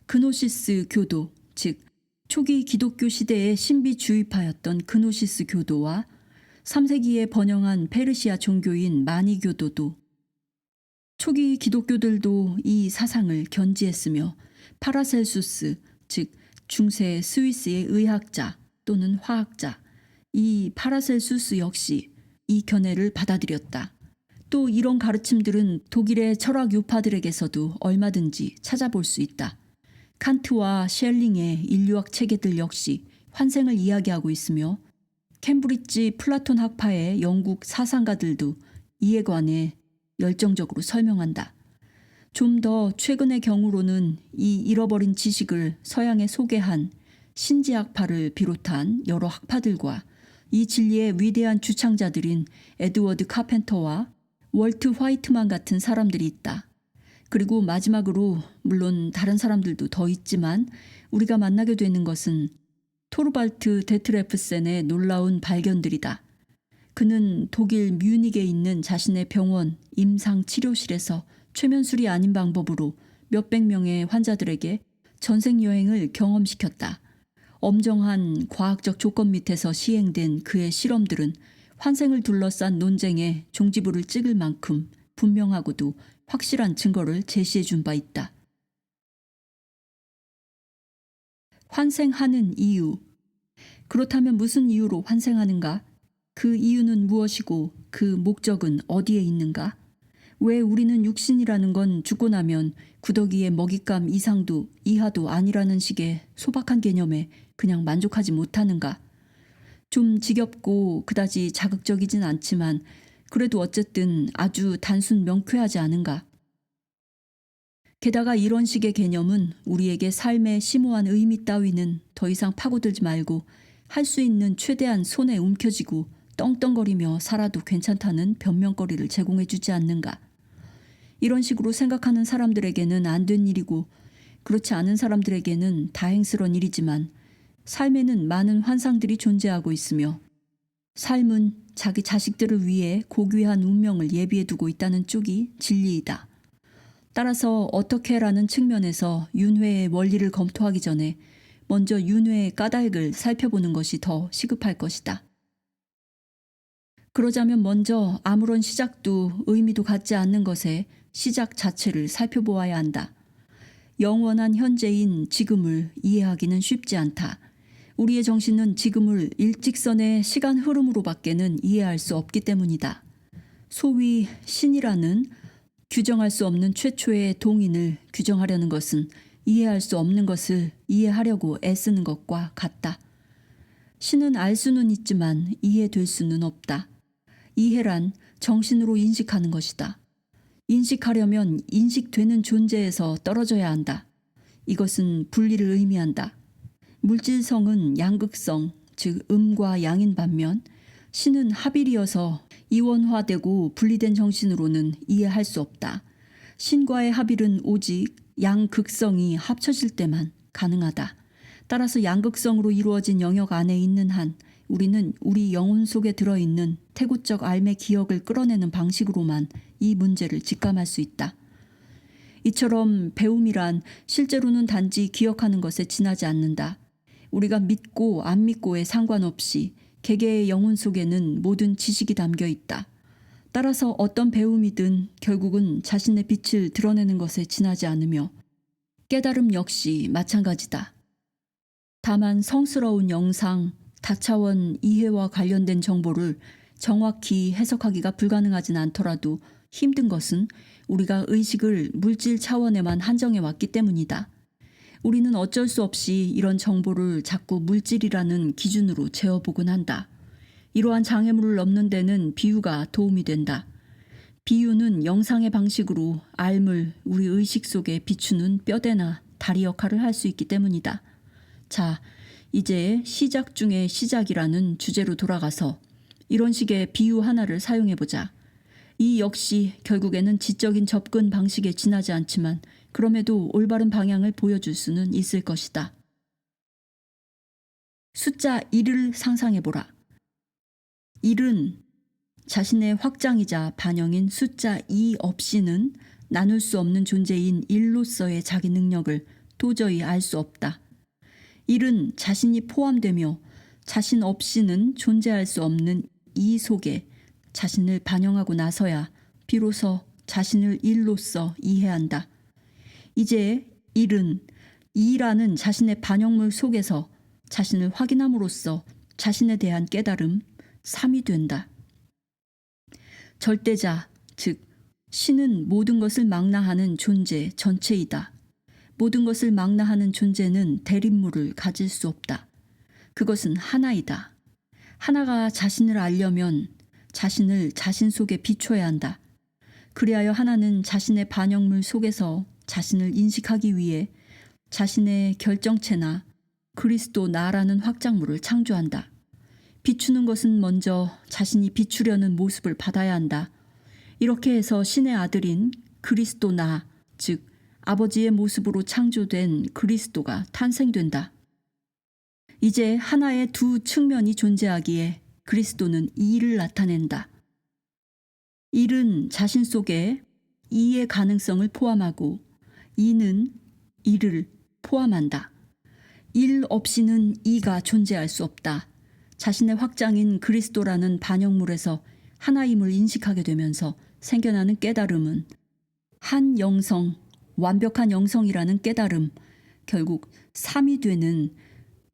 그노시스 교도, 즉 초기 기독교 시대의 신비주의파였던 그노시스 교도와 3세기에 번영한 페르시아 종교인 마니교도도 초기 기독교들도 이 사상을 견지했으며 파라셀수스, 즉 중세 스위스의 의학자 또는 화학자, 이 파라셀수스 역시 이 견해를 받아들였다. 또 이런 가르침들은 독일의 철학 유파들에게서도 얼마든지 찾아볼 수 있다. 칸트와 셸링의 인류학 체계들 역시 환생을 이야기하고 있으며 캠브리지 플라톤 학파의 영국 사상가들도 이에 관해 열정적으로 설명한다. 좀 더 최근의 경우로는 이 잃어버린 지식을 서양에 소개한 신지학파를 비롯한 여러 학파들과 이 진리의 위대한 주창자들인 에드워드 카펜터와 월트 화이트만 같은 사람들이 있다. 그리고 마지막으로 물론 다른 사람들도 더 있지만 우리가 만나게 되는 것은 토르발트 데트레프센의 놀라운 발견들이다. 그는 독일 뮤닉에 있는 자신의 병원 임상치료실에서 최면술이 아닌 방법으로 몇백 명의 환자들에게 전생여행을 경험시켰다. 엄정한 과학적 조건 밑에서 시행된 그의 실험들은 환생을 둘러싼 논쟁에 종지부를 찍을 만큼 분명하고도 확실한 증거를 제시해 준 바 있다. 환생하는 이유. 그렇다면 무슨 이유로 환생하는가? 그 이유는 무엇이고 그 목적은 어디에 있는가? 왜 우리는 육신이라는 건 죽고 나면 구더기의 먹잇감 이상도 이하도 아니라는 식의 소박한 개념에 그냥 만족하지 못하는가? 좀 지겹고 그다지 자극적이진 않지만 그래도 어쨌든 아주 단순 명쾌하지 않은가? 게다가 이런 식의 개념은 우리에게 삶의 심오한 의미 따위는 더 이상 파고들지 말고 할 수 있는 최대한 손에 움켜쥐고 떵떵거리며 살아도 괜찮다는 변명거리를 제공해주지 않는가? 이런 식으로 생각하는 사람들에게는 안 된 일이고 그렇지 않은 사람들에게는 다행스러운 일이지만 삶에는 많은 환상들이 존재하고 있으며 삶은 자기 자식들을 위해 고귀한 운명을 예비해 두고 있다는 쪽이 진리이다. 따라서 어떻게라는 측면에서 윤회의 원리를 검토하기 전에 먼저 윤회의 까닭을 살펴보는 것이 더 시급할 것이다. 그러자면 먼저 아무런 시작도 의미도 갖지 않는 것의 시작 자체를 살펴보아야 한다. 영원한 현재인 지금을 이해하기는 쉽지 않다. 우리의 정신은 지금을 일직선의 시간 흐름으로밖에는 이해할 수 없기 때문이다. 소위 신이라는 규정할 수 없는 최초의 동인을 규정하려는 것은 이해할 수 없는 것을 이해하려고 애쓰는 것과 같다. 신은 알 수는 있지만 이해될 수는 없다. 이해란 정신으로 인식하는 것이다. 인식하려면 인식되는 존재에서 떨어져야 한다. 이것은 분리를 의미한다. 물질성은 양극성, 즉 음과 양인 반면 신은 합일이어서 이원화되고 분리된 정신으로는 이해할 수 없다. 신과의 합일은 오직 양극성이 합쳐질 때만 가능하다. 따라서 양극성으로 이루어진 영역 안에 있는 한 우리는 우리 영혼 속에 들어있는 태고적 삶의 기억을 끌어내는 방식으로만 이 문제를 직감할 수 있다. 이처럼 배움이란 실제로는 단지 기억하는 것에 지나지 않는다. 우리가 믿고 안 믿고에 상관없이 개개의 영혼 속에는 모든 지식이 담겨 있다. 따라서 어떤 배움이든 결국은 자신의 빛을 드러내는 것에 지나지 않으며 깨달음 역시 마찬가지다. 다만 성스러운 영상, 다차원 이해와 관련된 정보를 정확히 해석하기가 불가능하진 않더라도 힘든 것은 우리가 의식을 물질 차원에만 한정해 왔기 때문이다. 우리는 어쩔 수 없이 이런 정보를 자꾸 물질이라는 기준으로 재어보곤 한다. 이러한 장애물을 넘는 데는 비유가 도움이 된다. 비유는 영상의 방식으로 알을 우리 의식 속에 비추는 뼈대나 다리 역할을 할 수 있기 때문이다. 자, 이제 시작 중의 시작이라는 주제로 돌아가서 이런 식의 비유 하나를 사용해보자. 이 역시 결국에는 지적인 접근 방식에 지나지 않지만 그럼에도 올바른 방향을 보여줄 수는 있을 것이다. 숫자 1을 상상해보라. 1은 자신의 확장이자 반영인 숫자 2 없이는 나눌 수 없는 존재인 1로서의 자기 능력을 도저히 알 수 없다. 1은 자신이 포함되며 자신 없이는 존재할 수 없는 2 속에 자신을 반영하고 나서야 비로소 자신을 1로서 이해한다. 이제 1은 2라는 자신의 반영물 속에서 자신을 확인함으로써 자신에 대한 깨달음 3이 된다. 절대자, 즉 신은 모든 것을 망라하는 존재 전체이다. 모든 것을 망라하는 존재는 대립물을 가질 수 없다. 그것은 하나이다. 하나가 자신을 알려면 자신을 자신 속에 비춰야 한다. 그리하여 하나는 자신의 반영물 속에서 자신을 인식하기 위해 자신의 결정체나 그리스도 나라는 확장물을 창조한다. 비추는 것은 먼저 자신이 비추려는 모습을 받아야 한다. 이렇게 해서 신의 아들인 그리스도 나, 즉 아버지의 모습으로 창조된 그리스도가 탄생된다. 이제 하나의 두 측면이 존재하기에 그리스도는 이를 나타낸다. 일은 자신 속에 이의 가능성을 포함하고 이는 이를 포함한다. 일 없이는 이가 존재할 수 없다. 자신의 확장인 그리스도라는 반영물에서 하나임을 인식하게 되면서 생겨나는 깨달음은 한 영성, 완벽한 영성이라는 깨달음, 결국 삼이 되는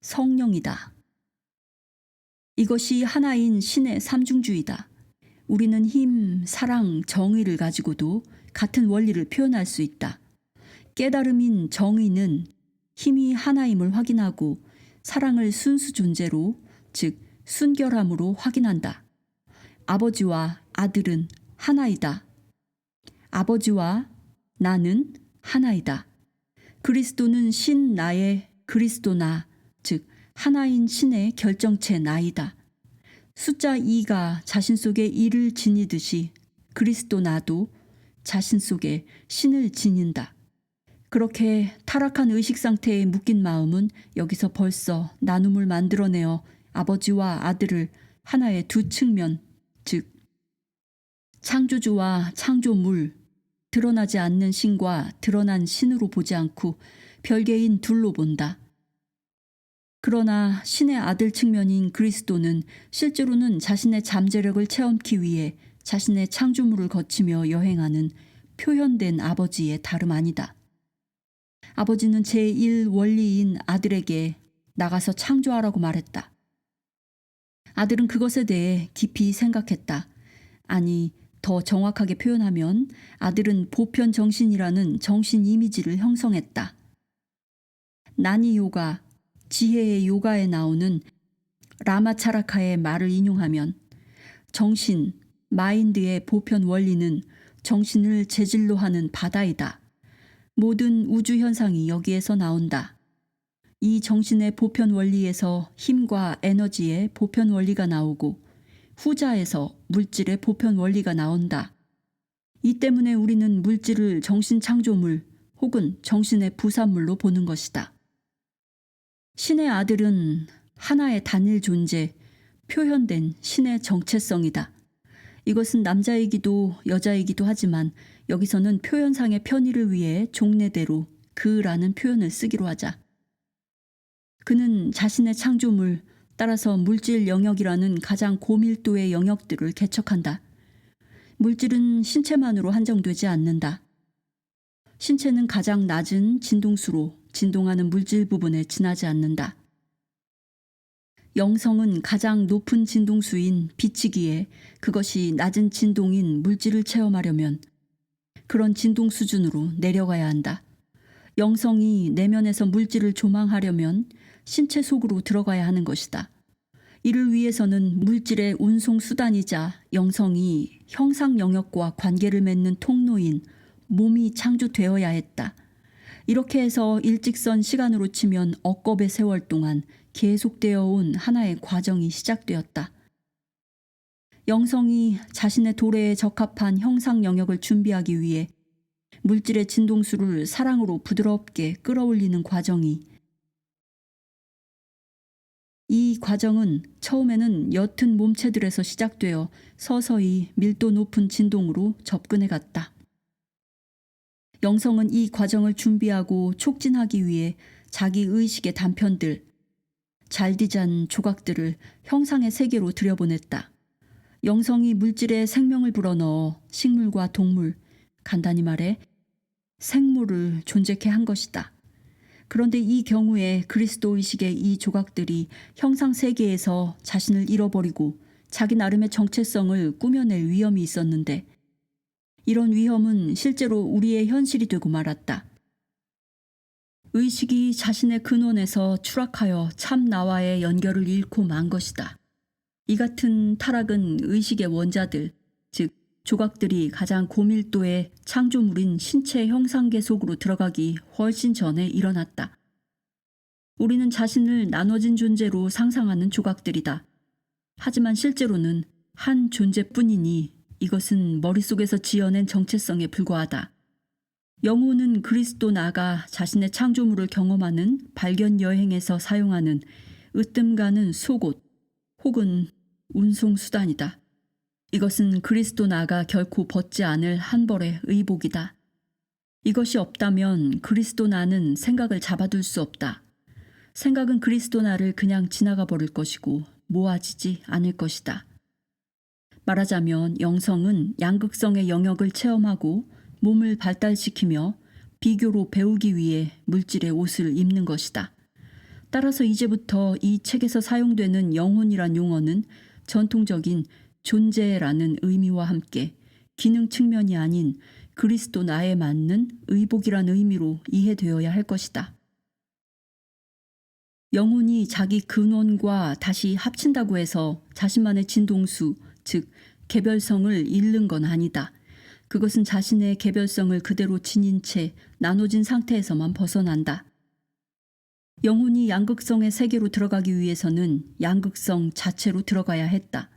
성령이다. 이것이 하나인 신의 삼중주의다. 우리는 힘, 사랑, 정의를 가지고도 같은 원리를 표현할 수 있다. 깨달음인 정의는 힘이 하나임을 확인하고 사랑을 순수 존재로, 즉 순결함으로 확인한다. 아버지와 아들은 하나이다. 아버지와 나는 하나이다. 그리스도는 신 나의 그리스도 나, 즉 하나인 신의 결정체 나이다. 숫자 2가 자신 속에 1을 지니듯이 그리스도 나도 자신 속에 신을 지닌다. 그렇게 타락한 의식 상태에 묶인 마음은 여기서 벌써 나눔을 만들어내어 아버지와 아들을 하나의 두 측면, 즉 창조주와 창조물, 드러나지 않는 신과 드러난 신으로 보지 않고 별개인 둘로 본다. 그러나 신의 아들 측면인 그리스도는 실제로는 자신의 잠재력을 체험하기 위해 자신의 창조물을 거치며 여행하는 표현된 아버지의 다름 아니다. 아버지는 제1원리인 아들에게 나가서 창조하라고 말했다. 아들은 그것에 대해 깊이 생각했다. 아니, 더 정확하게 표현하면 아들은 보편 정신이라는 정신 이미지를 형성했다. 나니 요가, 지혜의 요가에 나오는 라마차라카의 말을 인용하면 정신, 마인드의 보편 원리는 정신을 재질로 하는 바다이다. 모든 우주 현상이 여기에서 나온다. 이 정신의 보편 원리에서 힘과 에너지의 보편 원리가 나오고 후자에서 물질의 보편 원리가 나온다. 이 때문에 우리는 물질을 정신 창조물 혹은 정신의 부산물로 보는 것이다. 신의 아들은 하나의 단일 존재, 표현된 신의 정체성이다. 이것은 남자이기도 여자이기도 하지만 여기서는 표현상의 편의를 위해 종래대로 그라는 표현을 쓰기로 하자. 그는 자신의 창조물, 따라서 물질 영역이라는 가장 고밀도의 영역들을 개척한다. 물질은 신체만으로 한정되지 않는다. 신체는 가장 낮은 진동수로 진동하는 물질 부분에 지나지 않는다. 영성은 가장 높은 진동수인 빛이기에 그것이 낮은 진동인 물질을 체험하려면 그런 진동 수준으로 내려가야 한다. 영성이 내면에서 물질을 조망하려면 신체 속으로 들어가야 하는 것이다. 이를 위해서는 물질의 운송 수단이자 영성이 형상 영역과 관계를 맺는 통로인 몸이 창조되어야 했다. 이렇게 해서 일직선 시간으로 치면 억겁의 세월 동안 계속되어 온 하나의 과정이 시작되었다. 영성이 자신의 도래에 적합한 형상 영역을 준비하기 위해 물질의 진동수를 사랑으로 부드럽게 끌어올리는 과정이, 이 과정은 처음에는 옅은 몸체들에서 시작되어 서서히 밀도 높은 진동으로 접근해 갔다. 영성은 이 과정을 준비하고 촉진하기 위해 자기 의식의 단편들, 잘디잔 조각들을 형상의 세계로 들여보냈다. 영성이 물질에 생명을 불어넣어 식물과 동물, 간단히 말해 생물을 존재케 한 것이다. 그런데 이 경우에 그리스도 의식의 이 조각들이 형상 세계에서 자신을 잃어버리고 자기 나름의 정체성을 꾸며낼 위험이 있었는데 이런 위험은 실제로 우리의 현실이 되고 말았다. 의식이 자신의 근원에서 추락하여 참 나와의 연결을 잃고 만 것이다. 이 같은 타락은 의식의 원자들, 즉 조각들이 가장 고밀도의 창조물인 신체 형상계 속으로 들어가기 훨씬 전에 일어났다. 우리는 자신을 나눠진 존재로 상상하는 조각들이다. 하지만 실제로는 한 존재뿐이니 이것은 머릿속에서 지어낸 정체성에 불과하다. 영혼은 그리스도 나가 자신의 창조물을 경험하는 발견 여행에서 사용하는 으뜸 가는 속옷 혹은 운송수단이다. 이것은 그리스도 나가 결코 벗지 않을 한 벌의 의복이다. 이것이 없다면 그리스도 나는 생각을 잡아둘 수 없다. 생각은 그리스도 나를 그냥 지나가 버릴 것이고 모아지지 않을 것이다. 말하자면 영성은 양극성의 영역을 체험하고 몸을 발달시키며 비교로 배우기 위해 물질의 옷을 입는 것이다. 따라서 이제부터 이 책에서 사용되는 영혼이란 용어는 전통적인 존재라는 의미와 함께 기능 측면이 아닌 그리스도 나에 맞는 의복이란 의미로 이해되어야 할 것이다. 영혼이 자기 근원과 다시 합친다고 해서 자신만의 진동수, 즉 개별성을 잃는 건 아니다. 그것은 자신의 개별성을 그대로 지닌 채 나눠진 상태에서만 벗어난다. 영혼이 양극성의 세계로 들어가기 위해서는 양극성 자체로 들어가야 했다.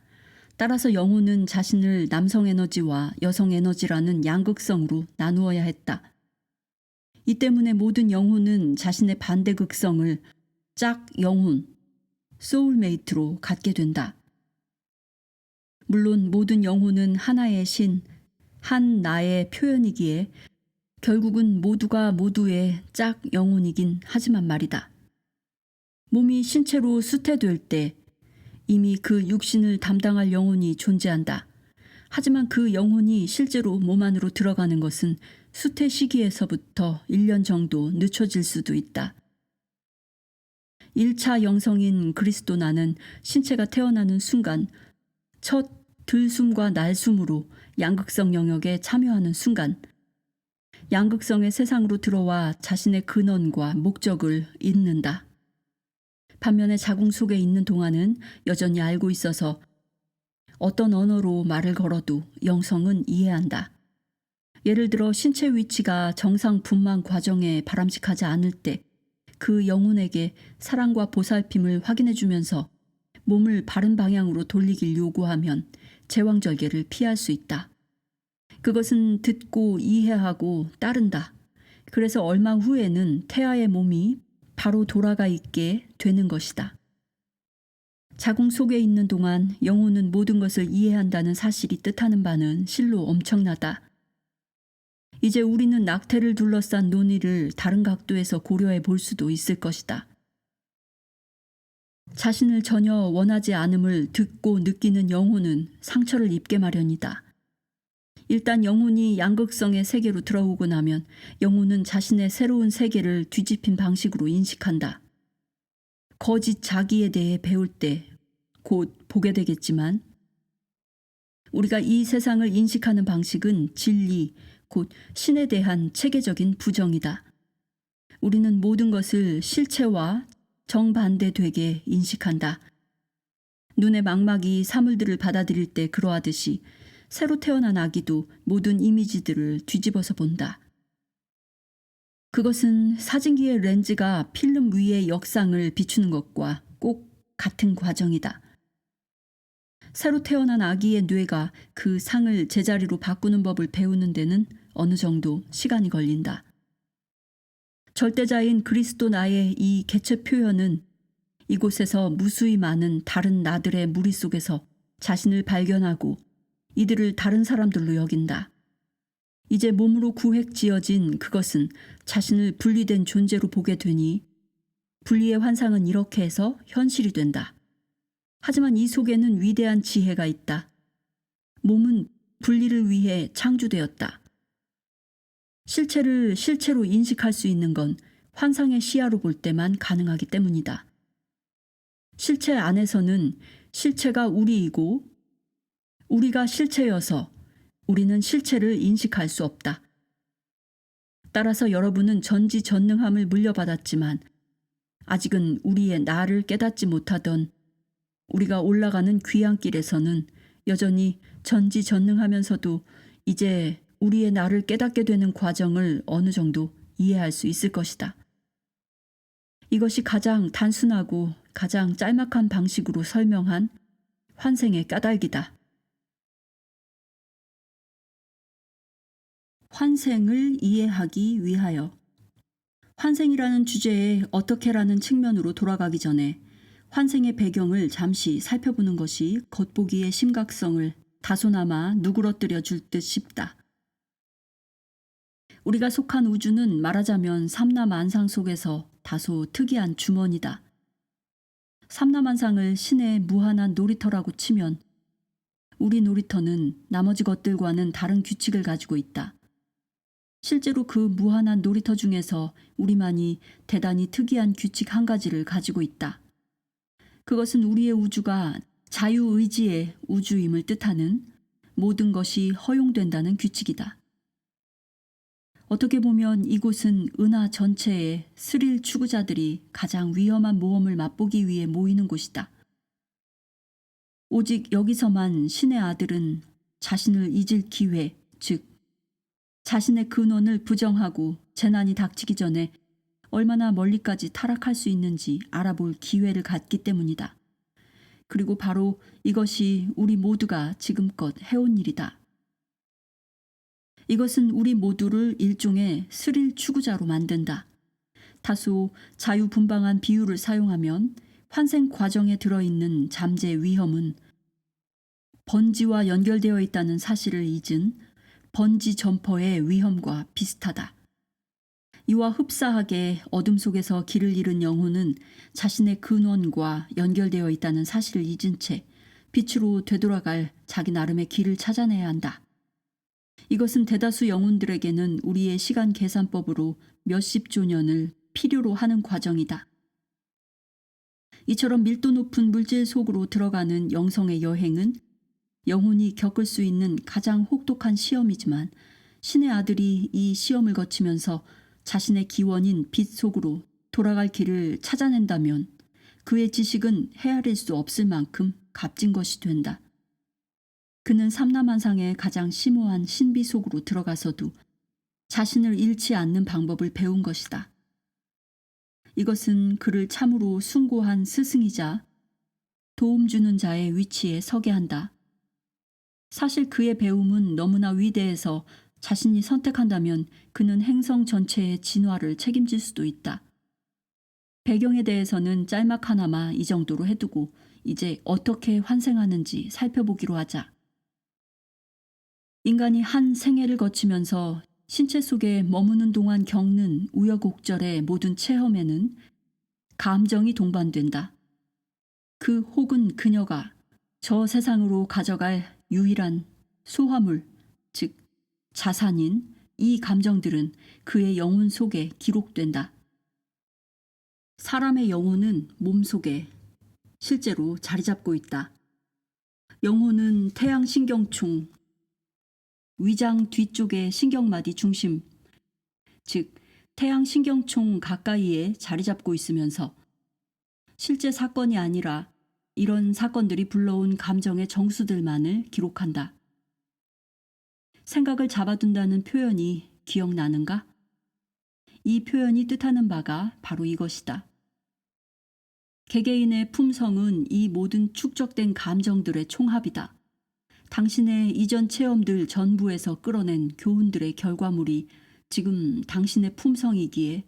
따라서 영혼은 자신을 남성 에너지와 여성 에너지라는 양극성으로 나누어야 했다. 이 때문에 모든 영혼은 자신의 반대극성을 짝 영혼, 소울메이트로 갖게 된다. 물론 모든 영혼은 하나의 신, 한 나의 표현이기에 결국은 모두가 모두의 짝 영혼이긴 하지만 말이다. 몸이 신체로 수태될 때 이미 그 육신을 담당할 영혼이 존재한다. 하지만 그 영혼이 실제로 몸 안으로 들어가는 것은 수태 시기에서부터 1년 정도 늦춰질 수도 있다. 1차 영성인 그리스도 나는 신체가 태어나는 순간 첫 들숨과 날숨으로 양극성 영역에 참여하는 순간 양극성의 세상으로 들어와 자신의 근원과 목적을 잊는다. 반면에 자궁 속에 있는 동안은 여전히 알고 있어서 어떤 언어로 말을 걸어도 영성은 이해한다. 예를 들어 신체 위치가 정상 분만 과정에 바람직하지 않을 때 그 영혼에게 사랑과 보살핌을 확인해주면서 몸을 바른 방향으로 돌리길 요구하면 제왕절개를 피할 수 있다. 그것은 듣고 이해하고 따른다. 그래서 얼마 후에는 태아의 몸이 바로 돌아가 있게 되는 것이다. 자궁 속에 있는 동안 영혼은 모든 것을 이해한다는 사실이 뜻하는 바는 실로 엄청나다. 이제 우리는 낙태를 둘러싼 논의를 다른 각도에서 고려해 볼 수도 있을 것이다. 자신을 전혀 원하지 않음을 듣고 느끼는 영혼은 상처를 입게 마련이다. 일단 영혼이 양극성의 세계로 들어오고 나면 영혼은 자신의 새로운 세계를 뒤집힌 방식으로 인식한다. 거짓 자기에 대해 배울 때 곧 보게 되겠지만 우리가 이 세상을 인식하는 방식은 진리, 곧 신에 대한 체계적인 부정이다. 우리는 모든 것을 실체와 정반대되게 인식한다. 눈의 망막이 사물들을 받아들일 때 그러하듯이 새로 태어난 아기도 모든 이미지들을 뒤집어서 본다. 그것은 사진기의 렌즈가 필름 위의 역상을 비추는 것과 꼭 같은 과정이다. 새로 태어난 아기의 뇌가 그 상을 제자리로 바꾸는 법을 배우는 데는 어느 정도 시간이 걸린다. 절대자인 그리스도 나의 이 개체 표현은 이곳에서 무수히 많은 다른 나들의 무리 속에서 자신을 발견하고 이들을 다른 사람들로 여긴다. 이제 몸으로 구획지어진 그것은 자신을 분리된 존재로 보게 되니 분리의 환상은 이렇게 해서 현실이 된다. 하지만 이 속에는 위대한 지혜가 있다. 몸은 분리를 위해 창조되었다. 실체를 실체로 인식할 수 있는 건 환상의 시야로 볼 때만 가능하기 때문이다. 실체 안에서는 실체가 우리이고 우리가 실체여서 우리는 실체를 인식할 수 없다. 따라서 여러분은 전지전능함을 물려받았지만 아직은 우리의 나를 깨닫지 못하던 우리가 올라가는 귀향길에서는 여전히 전지전능하면서도 이제 우리의 나를 깨닫게 되는 과정을 어느 정도 이해할 수 있을 것이다. 이것이 가장 단순하고 가장 짤막한 방식으로 설명한 환생의 까닭이다. 환생을 이해하기 위하여. 환생이라는 주제에 어떻게라는 측면으로 돌아가기 전에 환생의 배경을 잠시 살펴보는 것이 겉보기의 심각성을 다소나마 누그러뜨려 줄 듯 싶다. 우리가 속한 우주는 말하자면 삼라만상 속에서 다소 특이한 주머니다. 삼라만상을 신의 무한한 놀이터라고 치면 우리 놀이터는 나머지 것들과는 다른 규칙을 가지고 있다. 실제로 그 무한한 놀이터 중에서 우리만이 대단히 특이한 규칙 한 가지를 가지고 있다. 그것은 우리의 우주가 자유의지의 우주임을 뜻하는 모든 것이 허용된다는 규칙이다. 어떻게 보면 이곳은 은하 전체의 스릴 추구자들이 가장 위험한 모험을 맛보기 위해 모이는 곳이다. 오직 여기서만 신의 아들은 자신을 잊을 기회, 즉 자신의 근원을 부정하고 재난이 닥치기 전에 얼마나 멀리까지 타락할 수 있는지 알아볼 기회를 갖기 때문이다. 그리고 바로 이것이 우리 모두가 지금껏 해온 일이다. 이것은 우리 모두를 일종의 스릴 추구자로 만든다. 다소 자유분방한 비유를 사용하면 환생 과정에 들어있는 잠재 위험은 번지와 연결되어 있다는 사실을 잊은 번지 점퍼의 위험과 비슷하다. 이와 흡사하게 어둠 속에서 길을 잃은 영혼은 자신의 근원과 연결되어 있다는 사실을 잊은 채 빛으로 되돌아갈 자기 나름의 길을 찾아내야 한다. 이것은 대다수 영혼들에게는 우리의 시간 계산법으로 몇십 조년을 필요로 하는 과정이다. 이처럼 밀도 높은 물질 속으로 들어가는 영성의 여행은 영혼이 겪을 수 있는 가장 혹독한 시험이지만 신의 아들이 이 시험을 거치면서 자신의 기원인 빛 속으로 돌아갈 길을 찾아낸다면 그의 지식은 헤아릴 수 없을 만큼 값진 것이 된다. 그는 삼라만상의 가장 심오한 신비 속으로 들어가서도 자신을 잃지 않는 방법을 배운 것이다. 이것은 그를 참으로 숭고한 스승이자 도움 주는 자의 위치에 서게 한다. 사실 그의 배움은 너무나 위대해서 자신이 선택한다면 그는 행성 전체의 진화를 책임질 수도 있다. 배경에 대해서는 짤막 하나마 이 정도로 해두고 이제 어떻게 환생하는지 살펴보기로 하자. 인간이 한 생애를 거치면서 신체 속에 머무는 동안 겪는 우여곡절의 모든 체험에는 감정이 동반된다. 그 혹은 그녀가 저 세상으로 가져갈 유일한 소화물, 즉 자산인 이 감정들은 그의 영혼 속에 기록된다. 사람의 영혼은 몸 속에 실제로 자리 잡고 있다. 영혼은 태양신경총, 위장 뒤쪽의 신경마디 중심, 즉 태양신경총 가까이에 자리 잡고 있으면서 실제 사건이 아니라 이런 사건들이 불러온 감정의 정수들만을 기록한다. 생각을 잡아둔다는 표현이 기억나는가? 이 표현이 뜻하는 바가 바로 이것이다. 개개인의 품성은 이 모든 축적된 감정들의 총합이다. 당신의 이전 체험들 전부에서 끌어낸 교훈들의 결과물이 지금 당신의 품성이기에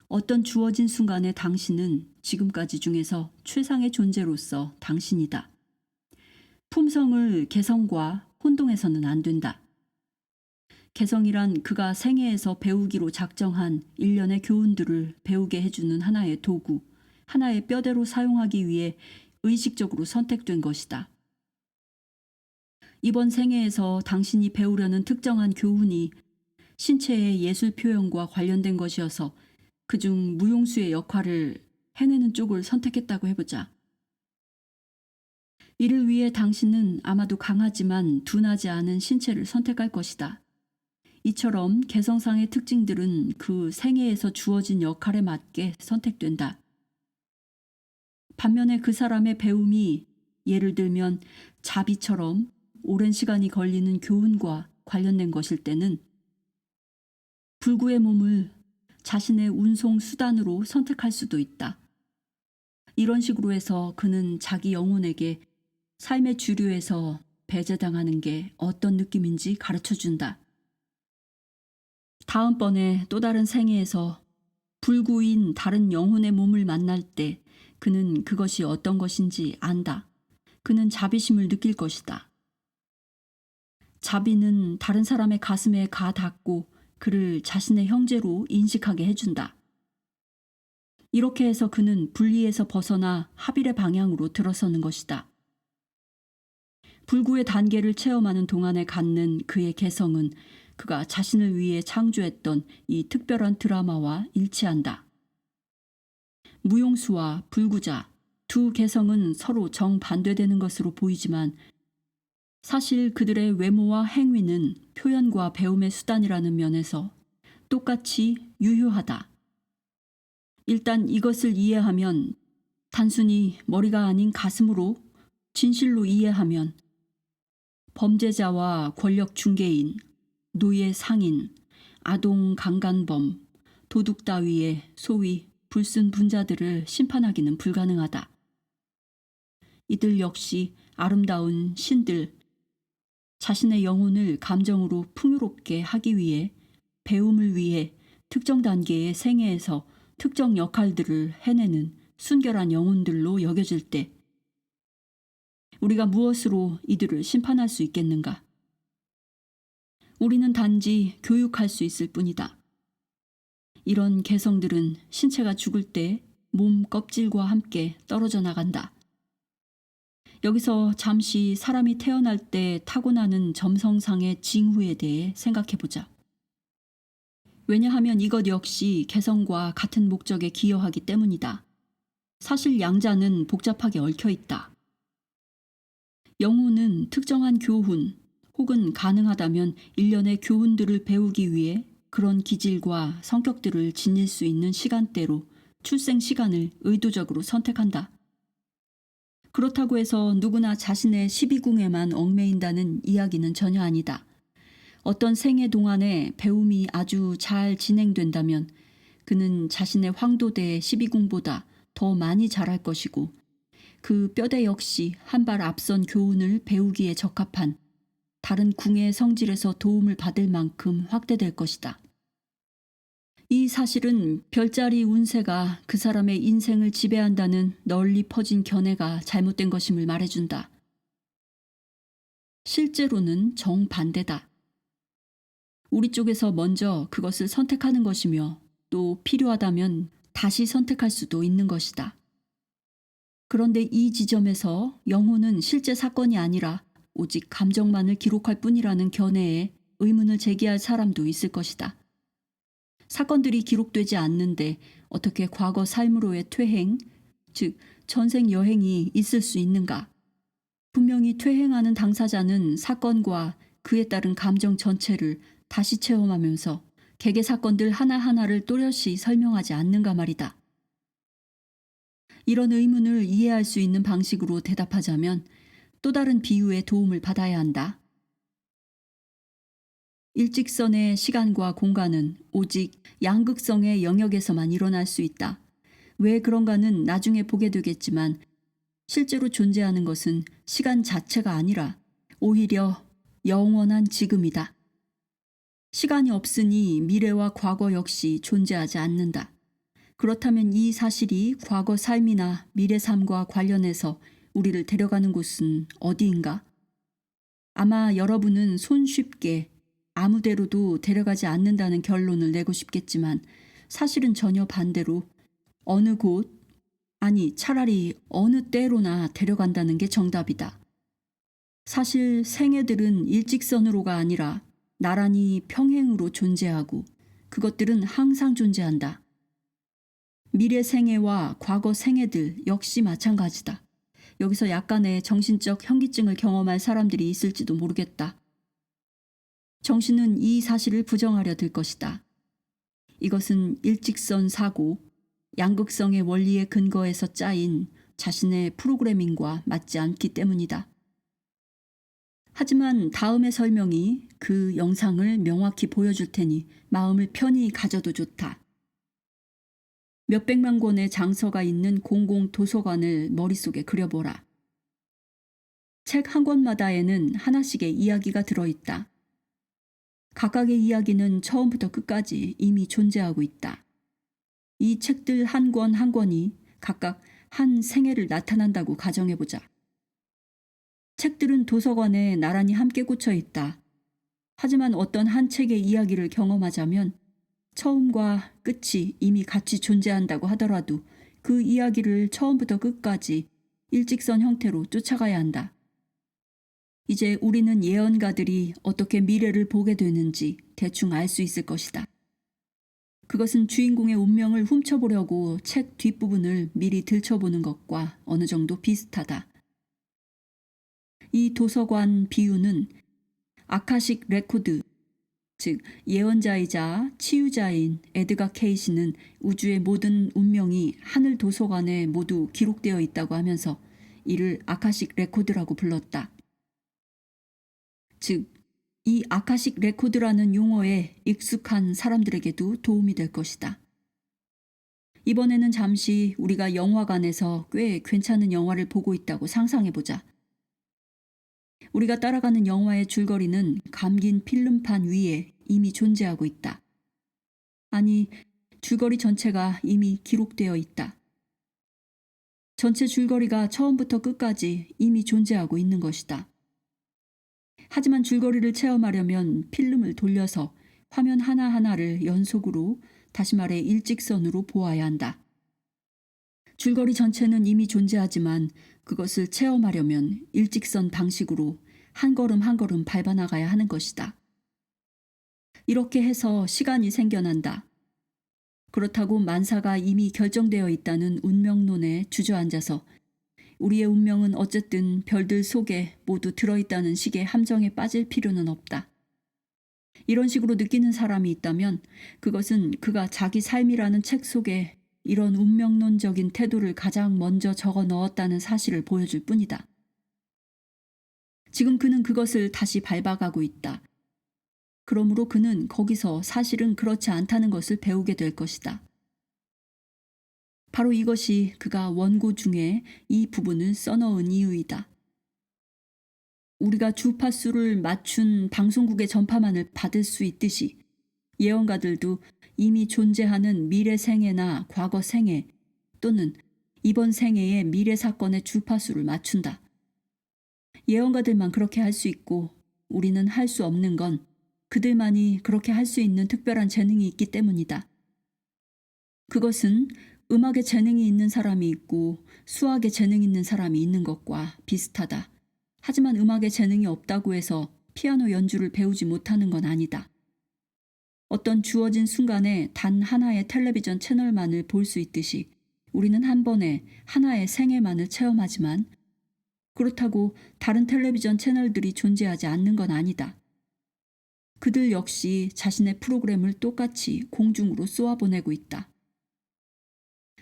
어떤 주어진 순간에 당신은 지금까지 중에서 최상의 존재로서 당신이다. 품성을 개성과 혼동해서는 안 된다. 개성이란 그가 생애에서 배우기로 작정한 일련의 교훈들을 배우게 해주는 하나의 도구, 하나의 뼈대로 사용하기 위해 의식적으로 선택된 것이다. 이번 생애에서 당신이 배우려는 특정한 교훈이 신체의 예술 표현과 관련된 것이어서 그중 무용수의 역할을 해내는 쪽을 선택했다고 해보자. 이를 위해 당신은 아마도 강하지만 둔하지 않은 신체를 선택할 것이다. 이처럼 개성상의 특징들은 그 생애에서 주어진 역할에 맞게 선택된다. 반면에 그 사람의 배움이 예를 들면 자비처럼 오랜 시간이 걸리는 교훈과 관련된 것일 때는 불구의 몸을 자신의 운송 수단으로 선택할 수도 있다. 이런 식으로 해서 그는 자기 영혼에게 삶의 주류에서 배제당하는 게 어떤 느낌인지 가르쳐 준다. 다음번에 또 다른 생애에서 불구인 다른 영혼의 몸을 만날 때 그는 그것이 어떤 것인지 안다. 그는 자비심을 느낄 것이다. 자비는 다른 사람의 가슴에 가 닿고 그를 자신의 형제로 인식하게 해준다. 이렇게 해서 그는 분리에서 벗어나 합일의 방향으로 들어서는 것이다. 불구의 단계를 체험하는 동안에 갖는 그의 개성은 그가 자신을 위해 창조했던 이 특별한 드라마와 일치한다. 무용수와 불구자 두 개성은 서로 정반대되는 것으로 보이지만 사실 그들의 외모와 행위는 표현과 배움의 수단이라는 면에서 똑같이 유효하다. 일단 이것을 이해하면 단순히 머리가 아닌 가슴으로 진실로 이해하면 범죄자와 권력 중개인, 노예 상인, 아동 강간범, 도둑 따위의 소위 불순분자들을 심판하기는 불가능하다. 이들 역시 아름다운 신들, 자신의 영혼을 감정으로 풍요롭게 하기 위해 배움을 위해 특정 단계의 생애에서 특정 역할들을 해내는 순결한 영혼들로 여겨질 때 우리가 무엇으로 이들을 심판할 수 있겠는가? 우리는 단지 교육할 수 있을 뿐이다. 이런 개성들은 신체가 죽을 때 몸 껍질과 함께 떨어져 나간다. 여기서 잠시 사람이 태어날 때 타고나는 점성상의 징후에 대해 생각해보자. 왜냐하면 이것 역시 개성과 같은 목적에 기여하기 때문이다. 사실 양자는 복잡하게 얽혀 있다. 영혼은 특정한 교훈 혹은 가능하다면 일련의 교훈들을 배우기 위해 그런 기질과 성격들을 지닐 수 있는 시간대로 출생 시간을 의도적으로 선택한다. 그렇다고 해서 누구나 자신의 12궁에만 얽매인다는 이야기는 전혀 아니다. 어떤 생애 동안에 배움이 아주 잘 진행된다면 그는 자신의 황도대의 12궁보다 더 많이 자랄 것이고 그 뼈대 역시 한 발 앞선 교훈을 배우기에 적합한 다른 궁의 성질에서 도움을 받을 만큼 확대될 것이다. 이 사실은 별자리 운세가 그 사람의 인생을 지배한다는 널리 퍼진 견해가 잘못된 것임을 말해준다. 실제로는 정반대다. 우리 쪽에서 먼저 그것을 선택하는 것이며 또 필요하다면 다시 선택할 수도 있는 것이다. 그런데 이 지점에서 영혼은 실제 사건이 아니라 오직 감정만을 기록할 뿐이라는 견해에 의문을 제기할 사람도 있을 것이다. 사건들이 기록되지 않는데 어떻게 과거 삶으로의 퇴행, 즉 전생 여행이 있을 수 있는가? 분명히 퇴행하는 당사자는 사건과 그에 따른 감정 전체를 다시 체험하면서 개개 사건들 하나하나를 또렷이 설명하지 않는가 말이다. 이런 의문을 이해할 수 있는 방식으로 대답하자면 또 다른 비유의 도움을 받아야 한다. 일직선의 시간과 공간은 오직 양극성의 영역에서만 일어날 수 있다. 왜 그런가는 나중에 보게 되겠지만 실제로 존재하는 것은 시간 자체가 아니라 오히려 영원한 지금이다. 시간이 없으니 미래와 과거 역시 존재하지 않는다. 그렇다면 이 사실이 과거 삶이나 미래 삶과 관련해서 우리를 데려가는 곳은 어디인가? 아마 여러분은 손쉽게 아무데로도 데려가지 않는다는 결론을 내고 싶겠지만 사실은 전혀 반대로 어느 곳, 아니 차라리 어느 때로나 데려간다는 게 정답이다. 사실 생애들은 일직선으로가 아니라 나란히 평행으로 존재하고 그것들은 항상 존재한다. 미래 생애와 과거 생애들 역시 마찬가지다. 여기서 약간의 정신적 현기증을 경험할 사람들이 있을지도 모르겠다. 정신은 이 사실을 부정하려 들 것이다. 이것은 일직선 사고, 양극성의 원리의 근거에서 짜인 자신의 프로그래밍과 맞지 않기 때문이다. 하지만 다음의 설명이 그 영상을 명확히 보여줄 테니 마음을 편히 가져도 좋다. 몇백만 권의 장서가 있는 공공 도서관을 머릿속에 그려보라. 책 한 권마다에는 하나씩의 이야기가 들어있다. 각각의 이야기는 처음부터 끝까지 이미 존재하고 있다. 이 책들 한 권 한 권이 각각 한 생애를 나타난다고 가정해보자. 책들은 도서관에 나란히 함께 꽂혀 있다. 하지만 어떤 한 책의 이야기를 경험하자면 처음과 끝이 이미 같이 존재한다고 하더라도 그 이야기를 처음부터 끝까지 일직선 형태로 쫓아가야 한다. 이제 우리는 예언가들이 어떻게 미래를 보게 되는지 대충 알 수 있을 것이다. 그것은 주인공의 운명을 훔쳐보려고 책 뒷부분을 미리 들춰보는 것과 어느 정도 비슷하다. 이 도서관 비유는 아카식 레코드, 즉 예언자이자 치유자인 에드가 케이시는 우주의 모든 운명이 하늘 도서관에 모두 기록되어 있다고 하면서 이를 아카식 레코드라고 불렀다. 즉, 이 아카식 레코드라는 용어에 익숙한 사람들에게도 도움이 될 것이다. 이번에는 잠시 우리가 영화관에서 꽤 괜찮은 영화를 보고 있다고 상상해보자. 우리가 따라가는 영화의 줄거리는 감긴 필름판 위에 이미 존재하고 있다. 아니, 줄거리 전체가 이미 기록되어 있다. 전체 줄거리가 처음부터 끝까지 이미 존재하고 있는 것이다. 하지만 줄거리를 체험하려면 필름을 돌려서 화면 하나하나를 연속으로, 다시 말해 일직선으로 보아야 한다. 줄거리 전체는 이미 존재하지만 그것을 체험하려면 일직선 방식으로 한 걸음 한 걸음 밟아나가야 하는 것이다. 이렇게 해서 시간이 생겨난다. 그렇다고 만사가 이미 결정되어 있다는 운명론에 주저앉아서 우리의 운명은 어쨌든 별들 속에 모두 들어있다는 식의 함정에 빠질 필요는 없다. 이런 식으로 느끼는 사람이 있다면 그것은 그가 자기 삶이라는 책 속에 이런 운명론적인 태도를 가장 먼저 적어 넣었다는 사실을 보여줄 뿐이다. 지금 그는 그것을 다시 밟아가고 있다. 그러므로 그는 거기서 사실은 그렇지 않다는 것을 배우게 될 것이다. 바로 이것이 그가 원고 중에 이 부분을 써넣은 이유이다. 우리가 주파수를 맞춘 방송국의 전파만을 받을 수 있듯이 예언가들도 이미 존재하는 미래 생애나 과거 생애 또는 이번 생애의 미래 사건의 주파수를 맞춘다. 예언가들만 그렇게 할 수 있고 우리는 할 수 없는 건 그들만이 그렇게 할 수 있는 특별한 재능이 있기 때문이다. 그것은 음악에 재능이 있는 사람이 있고 수학에 재능 있는 사람이 있는 것과 비슷하다. 하지만 음악에 재능이 없다고 해서 피아노 연주를 배우지 못하는 건 아니다. 어떤 주어진 순간에 단 하나의 텔레비전 채널만을 볼 수 있듯이 우리는 한 번에 하나의 생애만을 체험하지만 그렇다고 다른 텔레비전 채널들이 존재하지 않는 건 아니다. 그들 역시 자신의 프로그램을 똑같이 공중으로 쏘아보내고 있다.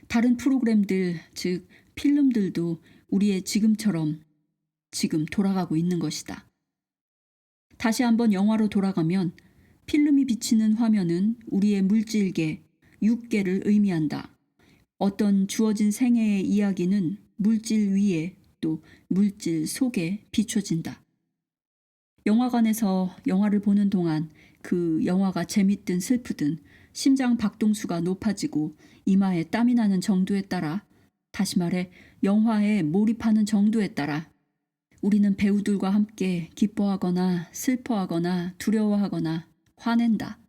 다른 프로그램들, 즉 필름들도 우리의 지금처럼 지금 돌아가고 있는 것이다. 다시 한번 영화로 돌아가면 필름이 비치는 화면은 우리의 물질계, 육계를 의미한다. 어떤 주어진 생애의 이야기는 물질 위에 또 물질 속에 비춰진다. 영화관에서 영화를 보는 동안 그 영화가 재밌든 슬프든 심장 박동수가 높아지고 이마에 땀이 나는 정도에 따라, 다시 말해 영화에 몰입하는 정도에 따라 우리는 배우들과 함께 기뻐하거나 슬퍼하거나 두려워하거나 화낸다.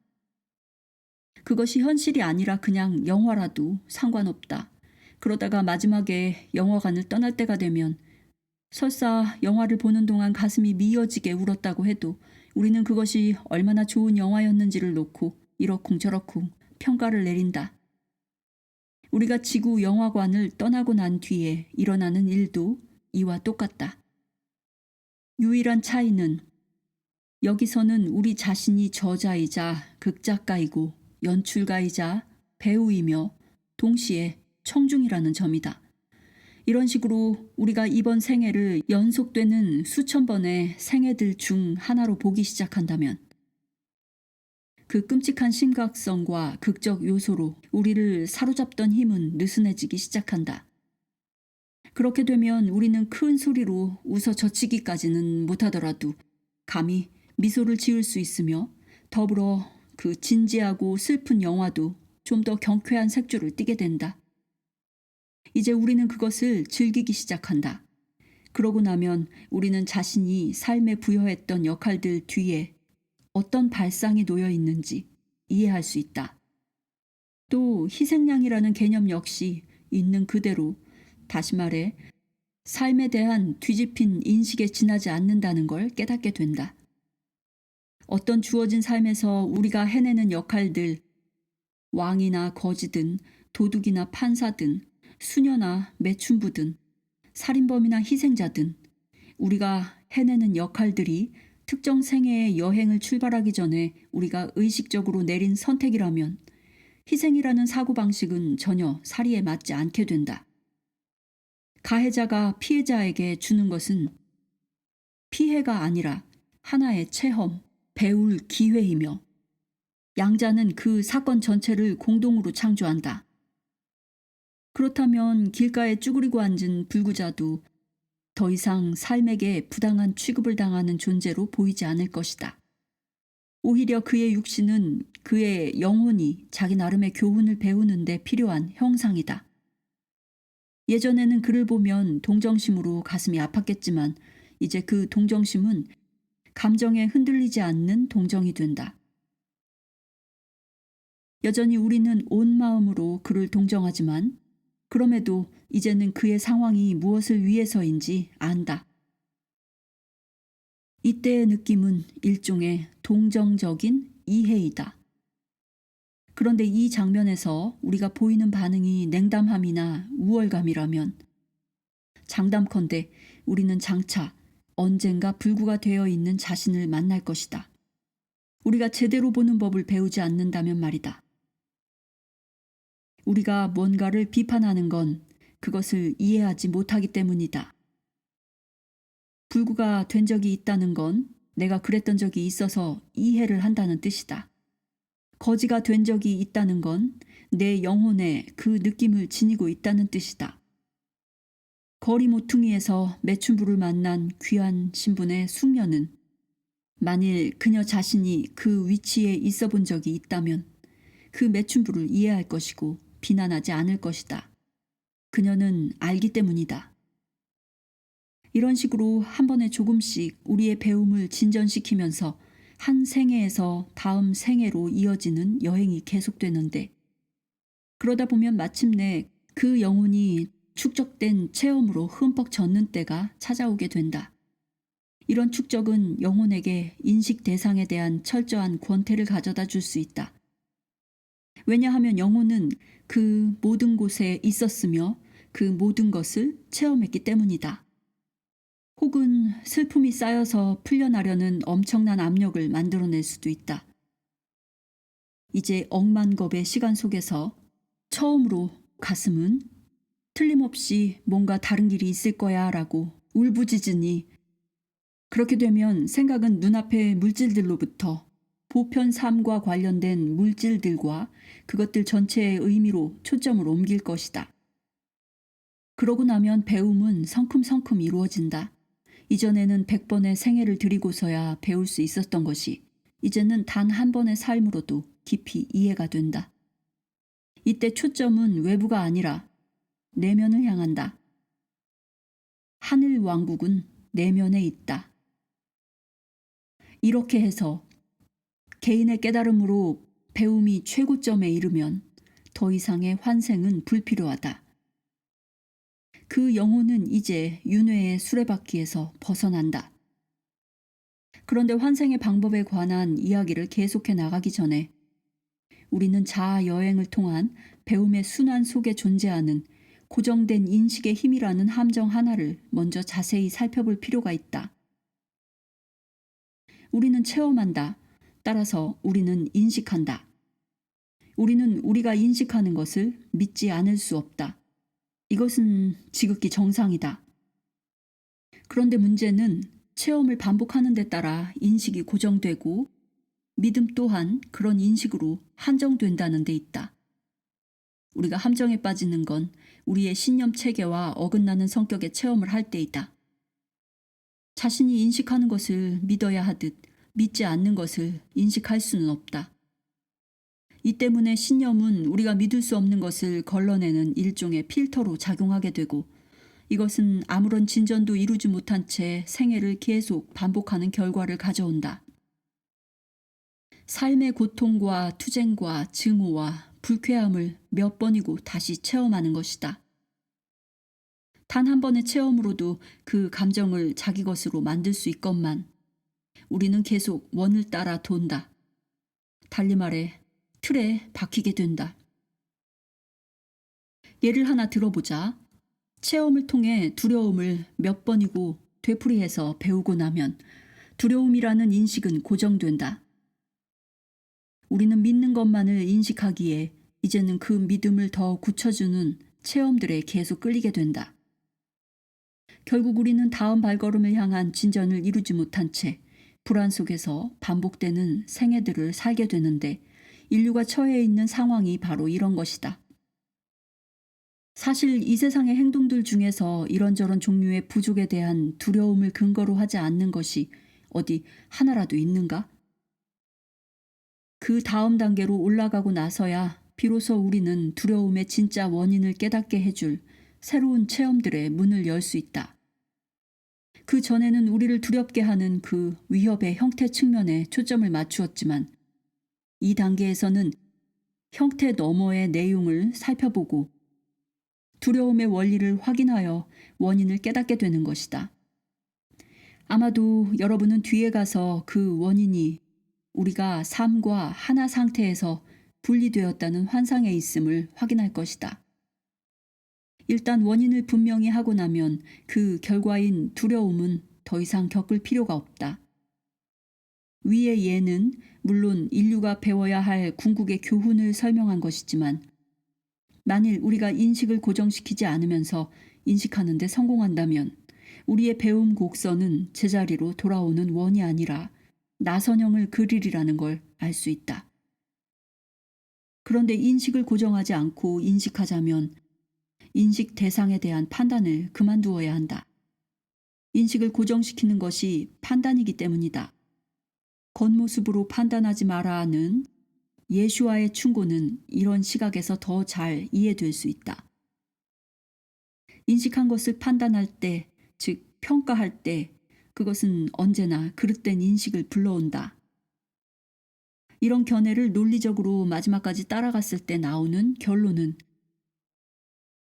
그것이 현실이 아니라 그냥 영화라도 상관없다. 그러다가 마지막에 영화관을 떠날 때가 되면 설사 영화를 보는 동안 가슴이 미어지게 울었다고 해도 우리는 그것이 얼마나 좋은 영화였는지를 놓고 이러쿵저러쿵 평가를 내린다. 우리가 지구 영화관을 떠나고 난 뒤에 일어나는 일도 이와 똑같다. 유일한 차이는 여기서는 우리 자신이 저자이자 극작가이고 연출가이자 배우이며 동시에 청중이라는 점이다. 이런 식으로 우리가 이번 생애를 연속되는 수천 번의 생애들 중 하나로 보기 시작한다면 그 끔찍한 심각성과 극적 요소로 우리를 사로잡던 힘은 느슨해지기 시작한다. 그렇게 되면 우리는 큰 소리로 웃어 젖히기까지는 못하더라도 감히 미소를 지을 수 있으며 더불어 그 진지하고 슬픈 영화도 좀 더 경쾌한 색조를 띠게 된다. 이제 우리는 그것을 즐기기 시작한다. 그러고 나면 우리는 자신이 삶에 부여했던 역할들 뒤에 어떤 발상이 놓여 있는지 이해할 수 있다. 또 희생양이라는 개념 역시 있는 그대로, 다시 말해 삶에 대한 뒤집힌 인식에 지나지 않는다는 걸 깨닫게 된다. 어떤 주어진 삶에서 우리가 해내는 역할들, 왕이나 거지든 도둑이나 판사든 수녀나 매춘부든 살인범이나 희생자든 우리가 해내는 역할들이 특정 생애의 여행을 출발하기 전에 우리가 의식적으로 내린 선택이라면 희생이라는 사고방식은 전혀 사리에 맞지 않게 된다. 가해자가 피해자에게 주는 것은 피해가 아니라 하나의 체험, 배울 기회이며 양자는 그 사건 전체를 공동으로 창조한다. 그렇다면 길가에 쭈그리고 앉은 불구자도 더 이상 삶에게 부당한 취급을 당하는 존재로 보이지 않을 것이다. 오히려 그의 육신은 그의 영혼이 자기 나름의 교훈을 배우는 데 필요한 형상이다. 예전에는 그를 보면 동정심으로 가슴이 아팠겠지만 이제 그 동정심은 감정에 흔들리지 않는 동정이 된다. 여전히 우리는 온 마음으로 그를 동정하지만 그럼에도 이제는 그의 상황이 무엇을 위해서인지 안다. 이때의 느낌은 일종의 동정적인 이해이다. 그런데 이 장면에서 우리가 보이는 반응이 냉담함이나 우월감이라면 장담컨대 우리는 장차 언젠가 불구가 되어 있는 자신을 만날 것이다. 우리가 제대로 보는 법을 배우지 않는다면 말이다. 우리가 뭔가를 비판하는 건 그것을 이해하지 못하기 때문이다. 불구가 된 적이 있다는 건 내가 그랬던 적이 있어서 이해를 한다는 뜻이다. 거지가 된 적이 있다는 건 내 영혼에 그 느낌을 지니고 있다는 뜻이다. 거리 모퉁이에서 매춘부를 만난 귀한 신분의 숙녀는 만일 그녀 자신이 그 위치에 있어 본 적이 있다면 그 매춘부를 이해할 것이고 비난하지 않을 것이다. 그녀는 알기 때문이다. 이런 식으로 한 번에 조금씩 우리의 배움을 진전시키면서 한 생애에서 다음 생애로 이어지는 여행이 계속되는데 그러다 보면 마침내 그 영혼이 축적된 체험으로 흠뻑 젖는 때가 찾아오게 된다. 이런 축적은 영혼에게 인식 대상에 대한 철저한 권태를 가져다 줄 수 있다. 왜냐하면 영혼은 그 모든 곳에 있었으며 그 모든 것을 체험했기 때문이다. 혹은 슬픔이 쌓여서 풀려나려는 엄청난 압력을 만들어낼 수도 있다. 이제 억만겁의 시간 속에서 처음으로 가슴은 틀림없이 뭔가 다른 길이 있을 거야 라고 울부짖으니 그렇게 되면 생각은 눈앞의 물질들로부터 보편 삶과 관련된 물질들과 그것들 전체의 의미로 초점을 옮길 것이다. 그러고 나면 배움은 성큼성큼 이루어진다. 이전에는 100번의 생애를 들이고서야 배울 수 있었던 것이 이제는 단 한 번의 삶으로도 깊이 이해가 된다. 이때 초점은 외부가 아니라 내면을 향한다. 하늘 왕국은 내면에 있다. 이렇게 해서 개인의 깨달음으로 배움이 최고점에 이르면 더 이상의 환생은 불필요하다. 그 영혼은 이제 윤회의 수레바퀴에서 벗어난다. 그런데 환생의 방법에 관한 이야기를 계속해 나가기 전에 우리는 자아 여행을 통한 배움의 순환 속에 존재하는 고정된 인식의 힘이라는 함정 하나를 먼저 자세히 살펴볼 필요가 있다. 우리는 체험한다. 따라서 우리는 인식한다. 우리는 우리가 인식하는 것을 믿지 않을 수 없다. 이것은 지극히 정상이다. 그런데 문제는 체험을 반복하는 데 따라 인식이 고정되고 믿음 또한 그런 인식으로 한정된다는 데 있다. 우리가 함정에 빠지는 건 우리의 신념 체계와 어긋나는 성격의 체험을 할 때이다. 자신이 인식하는 것을 믿어야 하듯 믿지 않는 것을 인식할 수는 없다. 이 때문에 신념은 우리가 믿을 수 없는 것을 걸러내는 일종의 필터로 작용하게 되고, 이것은 아무런 진전도 이루지 못한 채 생애를 계속 반복하는 결과를 가져온다. 삶의 고통과 투쟁과 증오와 불쾌함을 몇 번이고 다시 체험하는 것이다. 단 한 번의 체험으로도 그 감정을 자기 것으로 만들 수 있건만 우리는 계속 원을 따라 돈다. 달리 말해 틀에 박히게 된다. 예를 하나 들어보자. 체험을 통해 두려움을 몇 번이고 되풀이해서 배우고 나면 두려움이라는 인식은 고정된다. 우리는 믿는 것만을 인식하기에 이제는 그 믿음을 더 굳혀주는 체험들에 계속 끌리게 된다. 결국 우리는 다음 발걸음을 향한 진전을 이루지 못한 채 불안 속에서 반복되는 생애들을 살게 되는데, 인류가 처해 있는 상황이 바로 이런 것이다. 사실 이 세상의 행동들 중에서 이런저런 종류의 부족에 대한 두려움을 근거로 하지 않는 것이 어디 하나라도 있는가? 그 다음 단계로 올라가고 나서야 비로소 우리는 두려움의 진짜 원인을 깨닫게 해줄 새로운 체험들의 문을 열 수 있다. 그 전에는 우리를 두렵게 하는 그 위협의 형태 측면에 초점을 맞추었지만, 이 단계에서는 형태 너머의 내용을 살펴보고 두려움의 원리를 확인하여 원인을 깨닫게 되는 것이다. 아마도 여러분은 뒤에 가서 그 원인이 우리가 삶과 하나 상태에서 분리되었다는 환상에 있음을 확인할 것이다. 일단 원인을 분명히 하고 나면 그 결과인 두려움은 더 이상 겪을 필요가 없다. 위의 예는 물론 인류가 배워야 할 궁극의 교훈을 설명한 것이지만, 만일 우리가 인식을 고정시키지 않으면서 인식하는 데 성공한다면 우리의 배움 곡선은 제자리로 돌아오는 원이 아니라 나선형을 그리리라는 걸 알 수 있다. 그런데 인식을 고정하지 않고 인식하자면 인식 대상에 대한 판단을 그만두어야 한다. 인식을 고정시키는 것이 판단이기 때문이다. 겉모습으로 판단하지 마라는 예수와의 충고는 이런 시각에서 더 잘 이해될 수 있다. 인식한 것을 판단할 때, 즉 평가할 때, 그것은 언제나 그릇된 인식을 불러온다. 이런 견해를 논리적으로 마지막까지 따라갔을 때 나오는 결론은,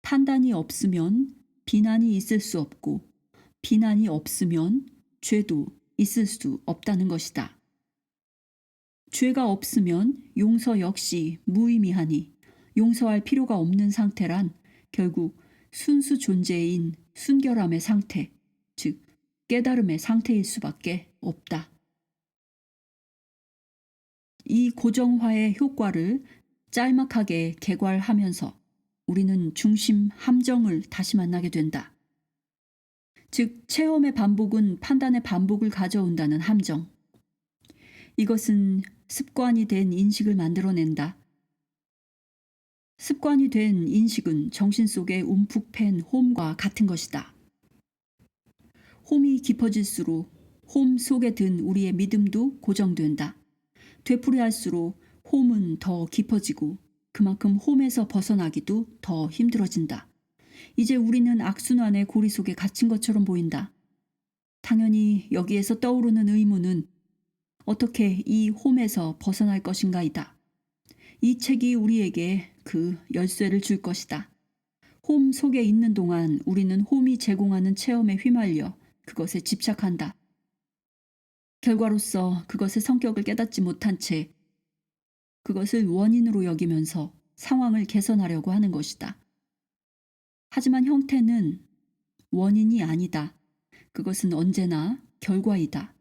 판단이 없으면 비난이 있을 수 없고, 비난이 없으면 죄도 있을 수 없다는 것이다. 죄가 없으면 용서 역시 무의미하니 용서할 필요가 없는 상태란 결국 순수 존재인 순결함의 상태, 즉 깨달음의 상태일 수밖에 없다. 이 고정화의 효과를 짤막하게 개괄하면서 우리는 중심 함정을 다시 만나게 된다. 즉 체험의 반복은 판단의 반복을 가져온다는 함정. 이것은 습관이 된 인식을 만들어낸다. 습관이 된 인식은 정신 속에 움푹 팬 홈과 같은 것이다. 홈이 깊어질수록 홈 속에 든 우리의 믿음도 고정된다. 되풀이할수록 홈은 더 깊어지고 그만큼 홈에서 벗어나기도 더 힘들어진다. 이제 우리는 악순환의 고리 속에 갇힌 것처럼 보인다. 당연히 여기에서 떠오르는 의문은 어떻게 이 홈에서 벗어날 것인가이다. 이 책이 우리에게 그 열쇠를 줄 것이다. 홈 속에 있는 동안 우리는 홈이 제공하는 체험에 휘말려 그것에 집착한다. 결과로서 그것의 성격을 깨닫지 못한 채 그것을 원인으로 여기면서 상황을 개선하려고 하는 것이다. 하지만 형태는 원인이 아니다. 그것은 언제나 결과이다.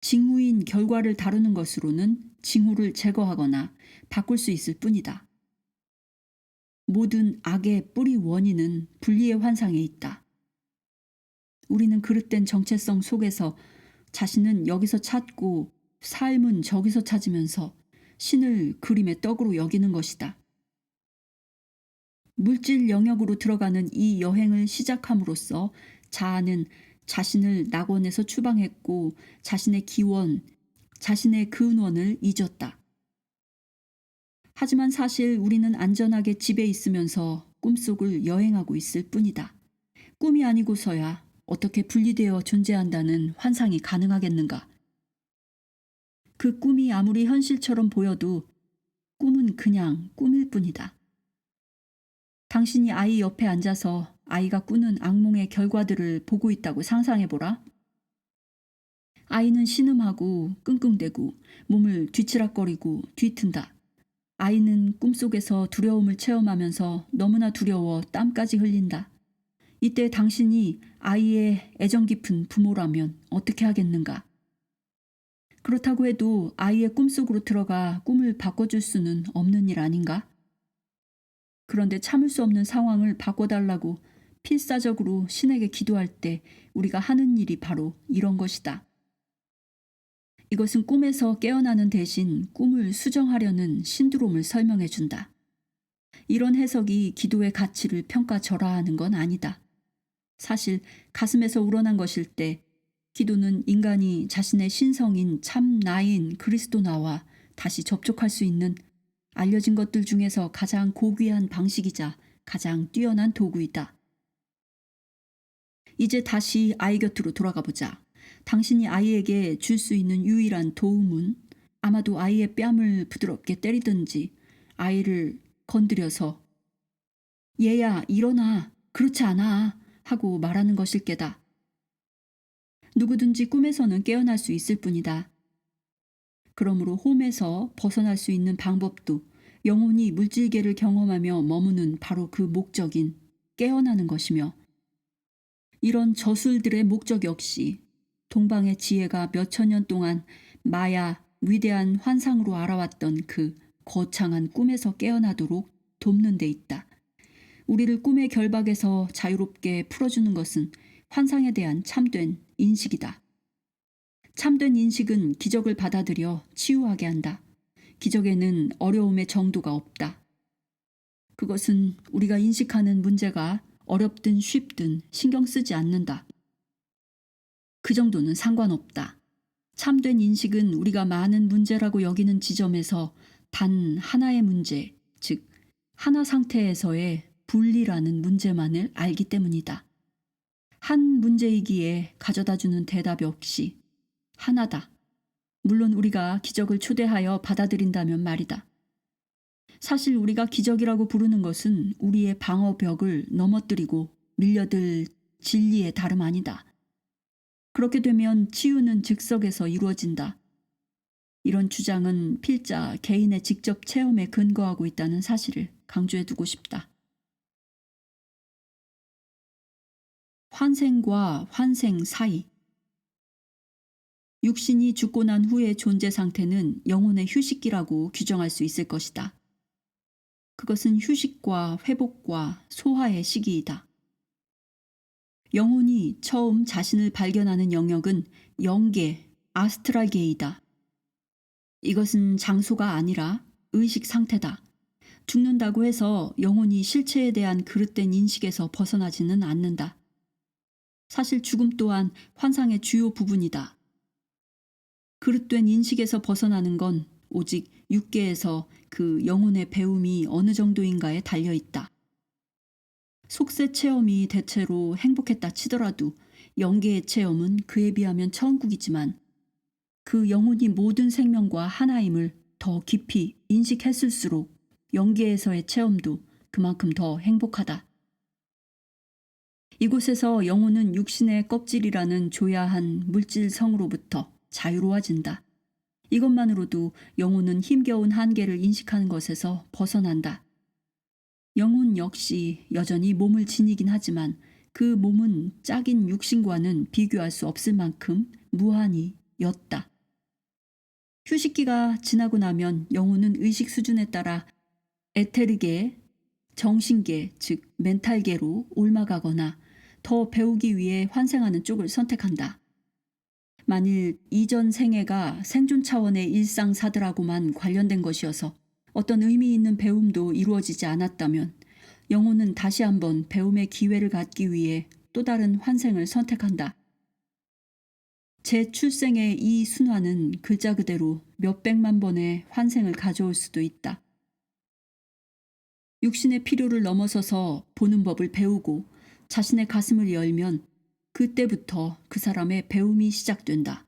징후인 결과를 다루는 것으로는 징후를 제거하거나 바꿀 수 있을 뿐이다. 모든 악의 뿌리 원인은 분리의 환상에 있다. 우리는 그릇된 정체성 속에서 자신은 여기서 찾고 삶은 저기서 찾으면서 신을 그림의 떡으로 여기는 것이다. 물질 영역으로 들어가는 이 여행을 시작함으로써 자아는 자신을 낙원에서 추방했고 자신의 기원, 자신의 근원을 잊었다. 하지만 사실 우리는 안전하게 집에 있으면서 꿈속을 여행하고 있을 뿐이다. 꿈이 아니고서야 어떻게 분리되어 존재한다는 환상이 가능하겠는가? 그 꿈이 아무리 현실처럼 보여도 꿈은 그냥 꿈일 뿐이다. 당신이 아이 옆에 앉아서 아이가 꾸는 악몽의 결과들을 보고 있다고 상상해보라. 아이는 신음하고 끙끙대고 몸을 뒤치락거리고 뒤튼다. 아이는 꿈속에서 두려움을 체험하면서 너무나 두려워 땀까지 흘린다. 이때 당신이 아이의 애정 깊은 부모라면 어떻게 하겠는가? 그렇다고 해도 아이의 꿈속으로 들어가 꿈을 바꿔줄 수는 없는 일 아닌가? 그런데 참을 수 없는 상황을 바꿔달라고 필사적으로 신에게 기도할 때 우리가 하는 일이 바로 이런 것이다. 이것은 꿈에서 깨어나는 대신 꿈을 수정하려는 신드롬을 설명해 준다. 이런 해석이 기도의 가치를 평가절하하는 건 아니다. 사실 가슴에서 우러난 것일 때 기도는 인간이 자신의 신성인 참 나인 그리스도 나와 다시 접촉할 수 있는 알려진 것들 중에서 가장 고귀한 방식이자 가장 뛰어난 도구이다. 이제 다시 아이 곁으로 돌아가 보자. 당신이 아이에게 줄 수 있는 유일한 도움은 아마도 아이의 뺨을 부드럽게 때리든지 아이를 건드려서 얘야 일어나 그렇지 않아 하고 말하는 것일 게다. 누구든지 꿈에서는 깨어날 수 있을 뿐이다. 그러므로 홈에서 벗어날 수 있는 방법도 영혼이 물질계를 경험하며 머무는 바로 그 목적인 깨어나는 것이며 이런 저술들의 목적 역시 동방의 지혜가 몇천 년 동안 마야 위대한 환상으로 알아왔던 그 거창한 꿈에서 깨어나도록 돕는 데 있다. 우리를 꿈의 결박에서 자유롭게 풀어주는 것은 환상에 대한 참된 인식이다. 참된 인식은 기적을 받아들여 치유하게 한다. 기적에는 어려움의 정도가 없다. 그것은 우리가 인식하는 문제가 어렵든 쉽든 신경 쓰지 않는다. 그 정도는 상관없다. 참된 인식은 우리가 많은 문제라고 여기는 지점에서 단 하나의 문제, 즉 하나 상태에서의 분리라는 문제만을 알기 때문이다. 한 문제이기에 가져다주는 대답 역시 하나다. 물론 우리가 기적을 초대하여 받아들인다면 말이다. 사실 우리가 기적이라고 부르는 것은 우리의 방어벽을 넘어뜨리고 밀려들 진리의 다름 아니다. 그렇게 되면 치유는 즉석에서 이루어진다. 이런 주장은 필자 개인의 직접 체험에 근거하고 있다는 사실을 강조해두고 싶다. 환생과 환생 사이. 육신이 죽고 난 후의 존재 상태는 영혼의 휴식기라고 규정할 수 있을 것이다. 그것은 휴식과 회복과 소화의 시기이다. 영혼이 처음 자신을 발견하는 영역은 영계, 아스트랄계이다. 이것은 장소가 아니라 의식 상태다. 죽는다고 해서 영혼이 실체에 대한 그릇된 인식에서 벗어나지는 않는다. 사실 죽음 또한 환상의 주요 부분이다. 그릇된 인식에서 벗어나는 건 오직 육계에서 그 영혼의 배움이 어느 정도인가에 달려있다. 속세 체험이 대체로 행복했다 치더라도 영계의 체험은 그에 비하면 천국이지만 그 영혼이 모든 생명과 하나임을 더 깊이 인식했을수록 영계에서의 체험도 그만큼 더 행복하다. 이곳에서 영혼은 육신의 껍질이라는 조야한 물질성으로부터 자유로워진다. 이것만으로도 영혼은 힘겨운 한계를 인식하는 것에서 벗어난다. 영혼 역시 여전히 몸을 지니긴 하지만 그 몸은 짝인 육신과는 비교할 수 없을 만큼 무한히 였다. 휴식기가 지나고 나면 영혼은 의식 수준에 따라 에테르계, 정신계, 즉 멘탈계로 옮아가거나 더 배우기 위해 환생하는 쪽을 선택한다. 만일 이전 생애가 생존 차원의 일상사들하고만 관련된 것이어서 어떤 의미 있는 배움도 이루어지지 않았다면 영혼은 다시 한번 배움의 기회를 갖기 위해 또 다른 환생을 선택한다. 재출생의 이 순환은 글자 그대로 몇백만 번의 환생을 가져올 수도 있다. 육신의 필요를 넘어서서 보는 법을 배우고 자신의 가슴을 열면 그때부터 그 사람의 배움이 시작된다.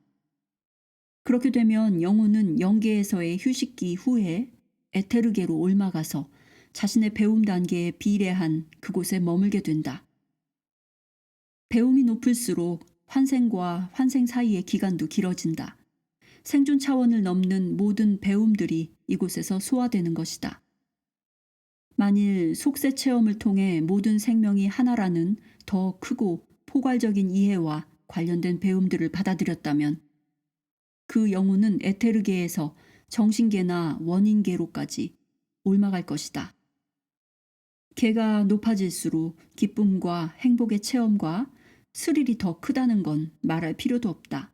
그렇게 되면 영혼은 영계에서의 휴식기 후에 에테르계로 옮아가서 자신의 배움 단계에 비례한 그곳에 머물게 된다. 배움이 높을수록 환생과 환생 사이의 기간도 길어진다. 생존 차원을 넘는 모든 배움들이 이곳에서 소화되는 것이다. 만일 속세 체험을 통해 모든 생명이 하나라는 더 크고 포괄적인 이해와 관련된 배움들을 받아들였다면 그 영혼은 에테르계에서 정신계나 원인계로까지 옮아갈 것이다. 계가 높아질수록 기쁨과 행복의 체험과 스릴이 더 크다는 건 말할 필요도 없다.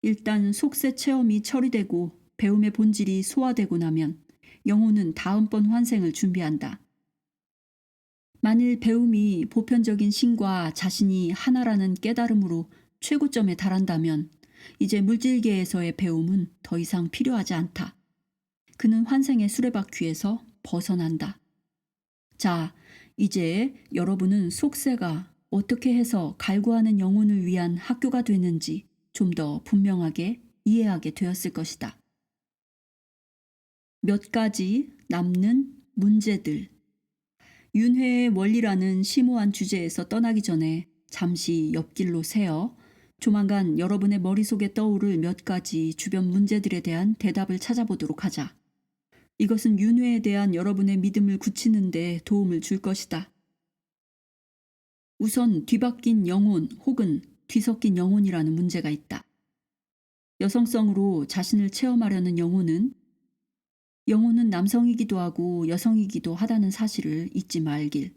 일단 속세 체험이 처리되고 배움의 본질이 소화되고 나면 영혼은 다음번 환생을 준비한다. 만일 배움이 보편적인 신과 자신이 하나라는 깨달음으로 최고점에 달한다면 이제 물질계에서의 배움은 더 이상 필요하지 않다. 그는 환생의 수레바퀴에서 벗어난다. 자, 이제 여러분은 속세가 어떻게 해서 갈구하는 영혼을 위한 학교가 되는지 좀 더 분명하게 이해하게 되었을 것이다. 몇 가지 남는 문제들. 윤회의 원리라는 심오한 주제에서 떠나기 전에 잠시 옆길로 새어 조만간 여러분의 머릿속에 떠오를 몇 가지 주변 문제들에 대한 대답을 찾아보도록 하자. 이것은 윤회에 대한 여러분의 믿음을 굳히는 데 도움을 줄 것이다. 우선 뒤바뀐 영혼 혹은 뒤섞인 영혼이라는 문제가 있다. 여성성으로 자신을 체험하려는 영혼은 남성이기도 하고 여성이기도 하다는 사실을 잊지 말길.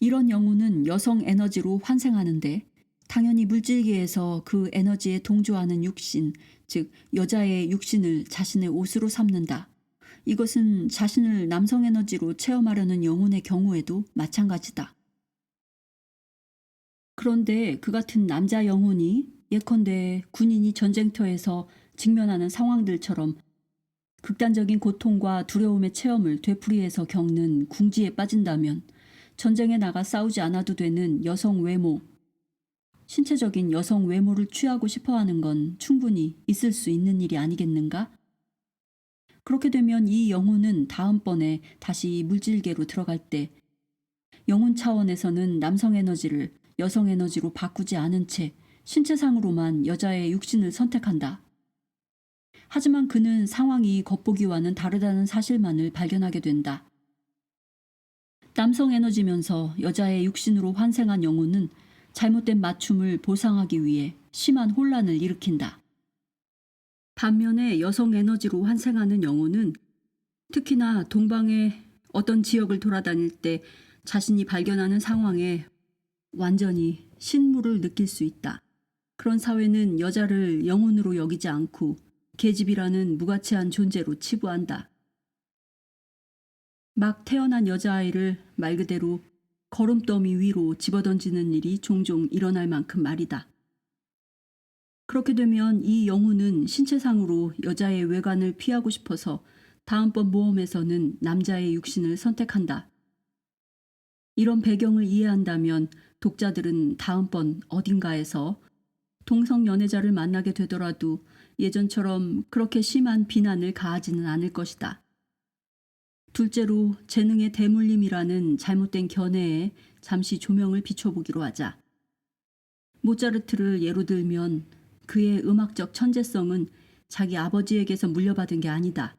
이런 영혼은 여성 에너지로 환생하는데 당연히 물질계에서 그 에너지에 동조하는 육신, 즉 여자의 육신을 자신의 옷으로 삼는다. 이것은 자신을 남성 에너지로 체험하려는 영혼의 경우에도 마찬가지다. 그런데 그 같은 남자 영혼이 예컨대 군인이 전쟁터에서 직면하는 상황들처럼 극단적인 고통과 두려움의 체험을 되풀이해서 겪는 궁지에 빠진다면 전쟁에 나가 싸우지 않아도 되는 여성 외모, 신체적인 여성 외모를 취하고 싶어하는 건 충분히 있을 수 있는 일이 아니겠는가? 그렇게 되면 이 영혼은 다음번에 다시 물질계로 들어갈 때 영혼 차원에서는 남성 에너지를 여성 에너지로 바꾸지 않은 채 신체상으로만 여자의 육신을 선택한다. 하지만 그는 상황이 겉보기와는 다르다는 사실만을 발견하게 된다. 남성 에너지면서 여자의 육신으로 환생한 영혼은 잘못된 맞춤을 보상하기 위해 심한 혼란을 일으킨다. 반면에 여성 에너지로 환생하는 영혼은 특히나 동방의 어떤 지역을 돌아다닐 때 자신이 발견하는 상황에 완전히 신물을 느낄 수 있다. 그런 사회는 여자를 영혼으로 여기지 않고 계집이라는 무가치한 존재로 치부한다. 막 태어난 여자아이를 말 그대로 거름더미 위로 집어던지는 일이 종종 일어날 만큼 말이다. 그렇게 되면 이 영혼은 신체상으로 여자의 외관을 피하고 싶어서 다음번 모험에서는 남자의 육신을 선택한다. 이런 배경을 이해한다면 독자들은 다음번 어딘가에서 동성 연애자를 만나게 되더라도 예전처럼 그렇게 심한 비난을 가하지는 않을 것이다. 둘째로 재능의 대물림이라는 잘못된 견해에 잠시 조명을 비춰보기로 하자. 모차르트를 예로 들면 그의 음악적 천재성은 자기 아버지에게서 물려받은 게 아니다.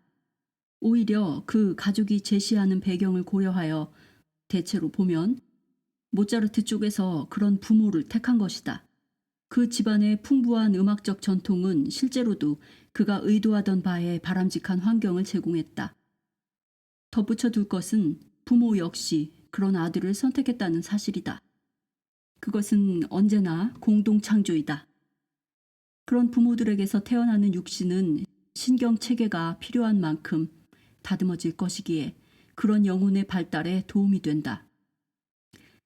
오히려 그 가족이 제시하는 배경을 고려하여 대체로 보면 모차르트 쪽에서 그런 부모를 택한 것이다. 그 집안의 풍부한 음악적 전통은 실제로도 그가 의도하던 바에 바람직한 환경을 제공했다. 덧붙여 둘 것은 부모 역시 그런 아들을 선택했다는 사실이다. 그것은 언제나 공동창조이다. 그런 부모들에게서 태어나는 육신은 신경체계가 필요한 만큼 다듬어질 것이기에 그런 영혼의 발달에 도움이 된다.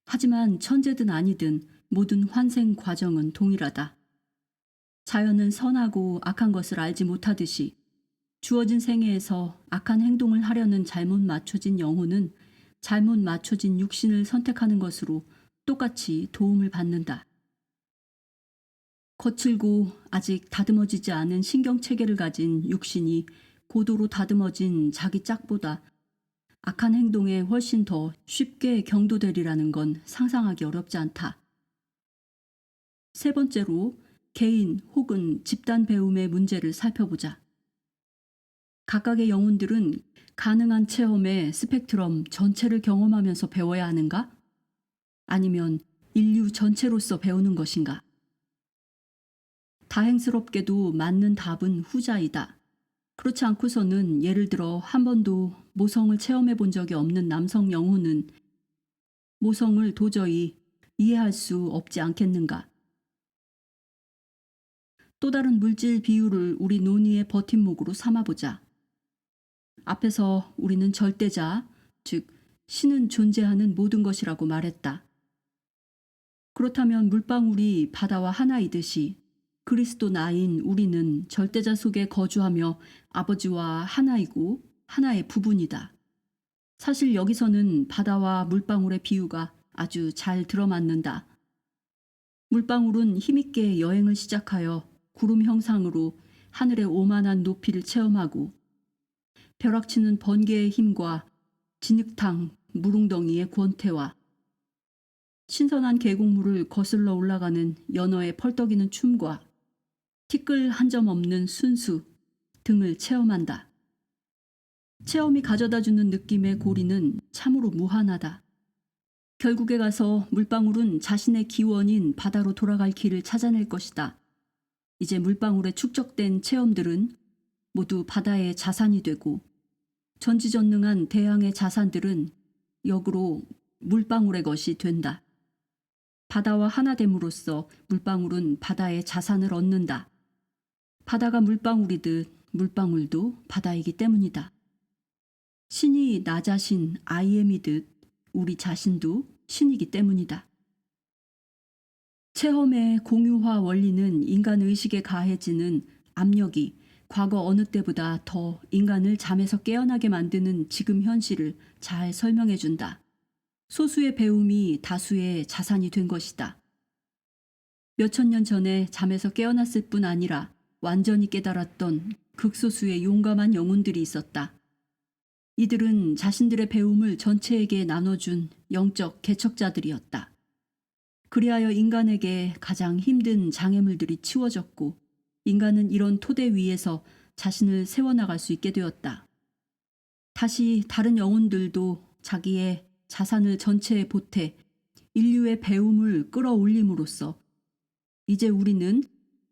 하지만 천재든 아니든 모든 환생 과정은 동일하다. 자연은 선하고 악한 것을 알지 못하듯이 주어진 생애에서 악한 행동을 하려는 잘못 맞춰진 영혼은 잘못 맞춰진 육신을 선택하는 것으로 똑같이 도움을 받는다. 거칠고 아직 다듬어지지 않은 신경체계를 가진 육신이 고도로 다듬어진 자기 짝보다 악한 행동에 훨씬 더 쉽게 경도되리라는 건 상상하기 어렵지 않다. 세 번째로 개인 혹은 집단 배움의 문제를 살펴보자. 각각의 영혼들은 가능한 체험의 스펙트럼 전체를 경험하면서 배워야 하는가? 아니면 인류 전체로서 배우는 것인가? 다행스럽게도 맞는 답은 후자이다. 그렇지 않고서는 예를 들어 한 번도 모성을 체험해 본 적이 없는 남성 영혼은 모성을 도저히 이해할 수 없지 않겠는가? 또 다른 물질 비유를 우리 논의의 버팀목으로 삼아보자. 앞에서 우리는 절대자, 즉 신은 존재하는 모든 것이라고 말했다. 그렇다면 물방울이 바다와 하나이듯이 그리스도 나인 우리는 절대자 속에 거주하며 아버지와 하나이고 하나의 부분이다. 사실 여기서는 바다와 물방울의 비유가 아주 잘 들어맞는다. 물방울은 힘있게 여행을 시작하여 구름 형상으로 하늘의 오만한 높이를 체험하고 벼락치는 번개의 힘과 진흙탕 물웅덩이의 권태와 신선한 계곡물을 거슬러 올라가는 연어의 펄떡이는 춤과 티끌 한 점 없는 순수 등을 체험한다. 체험이 가져다주는 느낌의 고리는 참으로 무한하다. 결국에 가서 물방울은 자신의 기원인 바다로 돌아갈 길을 찾아낼 것이다. 이제 물방울에 축적된 체험들은 모두 바다의 자산이 되고 전지전능한 대양의 자산들은 역으로 물방울의 것이 된다. 바다와 하나됨으로써 물방울은 바다의 자산을 얻는다. 바다가 물방울이듯 물방울도 바다이기 때문이다. 신이 나 자신 IM이듯 우리 자신도 신이기 때문이다. 체험의 공유화 원리는 인간 의식에 가해지는 압력이 과거 어느 때보다 더 인간을 잠에서 깨어나게 만드는 지금 현실을 잘 설명해 준다. 소수의 배움이 다수의 자산이 된 것이다. 몇천 년 전에 잠에서 깨어났을 뿐 아니라 완전히 깨달았던 극소수의 용감한 영혼들이 있었다. 이들은 자신들의 배움을 전체에게 나눠준 영적 개척자들이었다. 그리하여 인간에게 가장 힘든 장애물들이 치워졌고 인간은 이런 토대 위에서 자신을 세워나갈 수 있게 되었다. 다시 다른 영혼들도 자기의 자산을 전체에 보태 인류의 배움을 끌어올림으로써 이제 우리는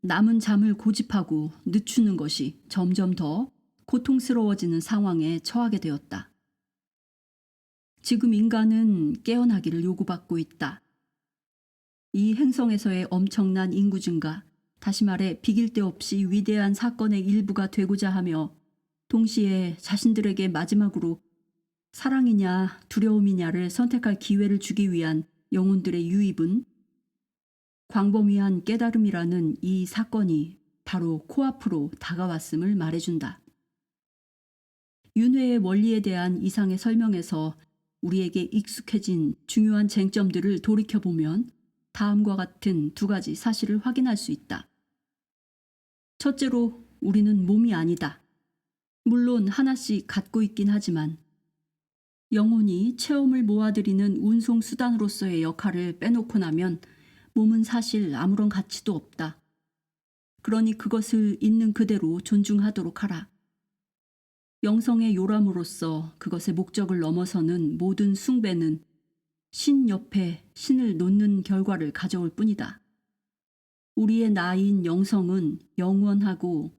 남은 잠을 고집하고 늦추는 것이 점점 더 고통스러워지는 상황에 처하게 되었다. 지금 인간은 깨어나기를 요구받고 있다. 이 행성에서의 엄청난 인구 증가, 다시 말해 비길 데 없이 위대한 사건의 일부가 되고자 하며 동시에 자신들에게 마지막으로 사랑이냐 두려움이냐를 선택할 기회를 주기 위한 영혼들의 유입은 광범위한 깨달음이라는 이 사건이 바로 코앞으로 다가왔음을 말해준다. 윤회의 원리에 대한 이상의 설명에서 우리에게 익숙해진 중요한 쟁점들을 돌이켜보면 다음과 같은 두 가지 사실을 확인할 수 있다. 첫째로 우리는 몸이 아니다. 물론 하나씩 갖고 있긴 하지만 영혼이 체험을 모아들이는 운송 수단으로서의 역할을 빼놓고 나면 몸은 사실 아무런 가치도 없다. 그러니 그것을 있는 그대로 존중하도록 하라. 영성의 요람으로서 그것의 목적을 넘어서는 모든 숭배는 신 옆에 신을 놓는 결과를 가져올 뿐이다. 우리의 나인 영성은 영원하고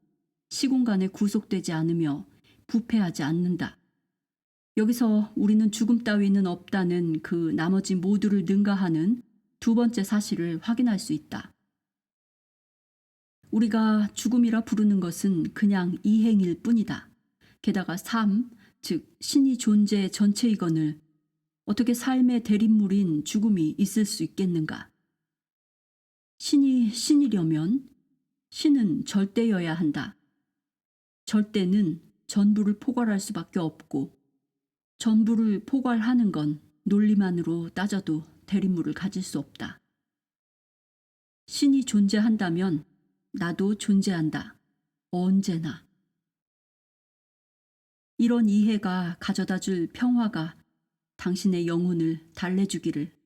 시공간에 구속되지 않으며 부패하지 않는다. 여기서 우리는 죽음 따위는 없다는 그 나머지 모두를 능가하는 두 번째 사실을 확인할 수 있다. 우리가 죽음이라 부르는 것은 그냥 이행일 뿐이다. 게다가 삶, 즉 신이 존재 전체이거늘 어떻게 삶의 대립물인 죽음이 있을 수 있겠는가? 신이 신이려면 신은 절대여야 한다. 절대는 전부를 포괄할 수밖에 없고 전부를 포괄하는 건 논리만으로 따져도 대립물을 가질 수 없다. 신이 존재한다면 나도 존재한다. 언제나. 이런 이해가 가져다 줄 평화가 당신의 영혼을 달래주기를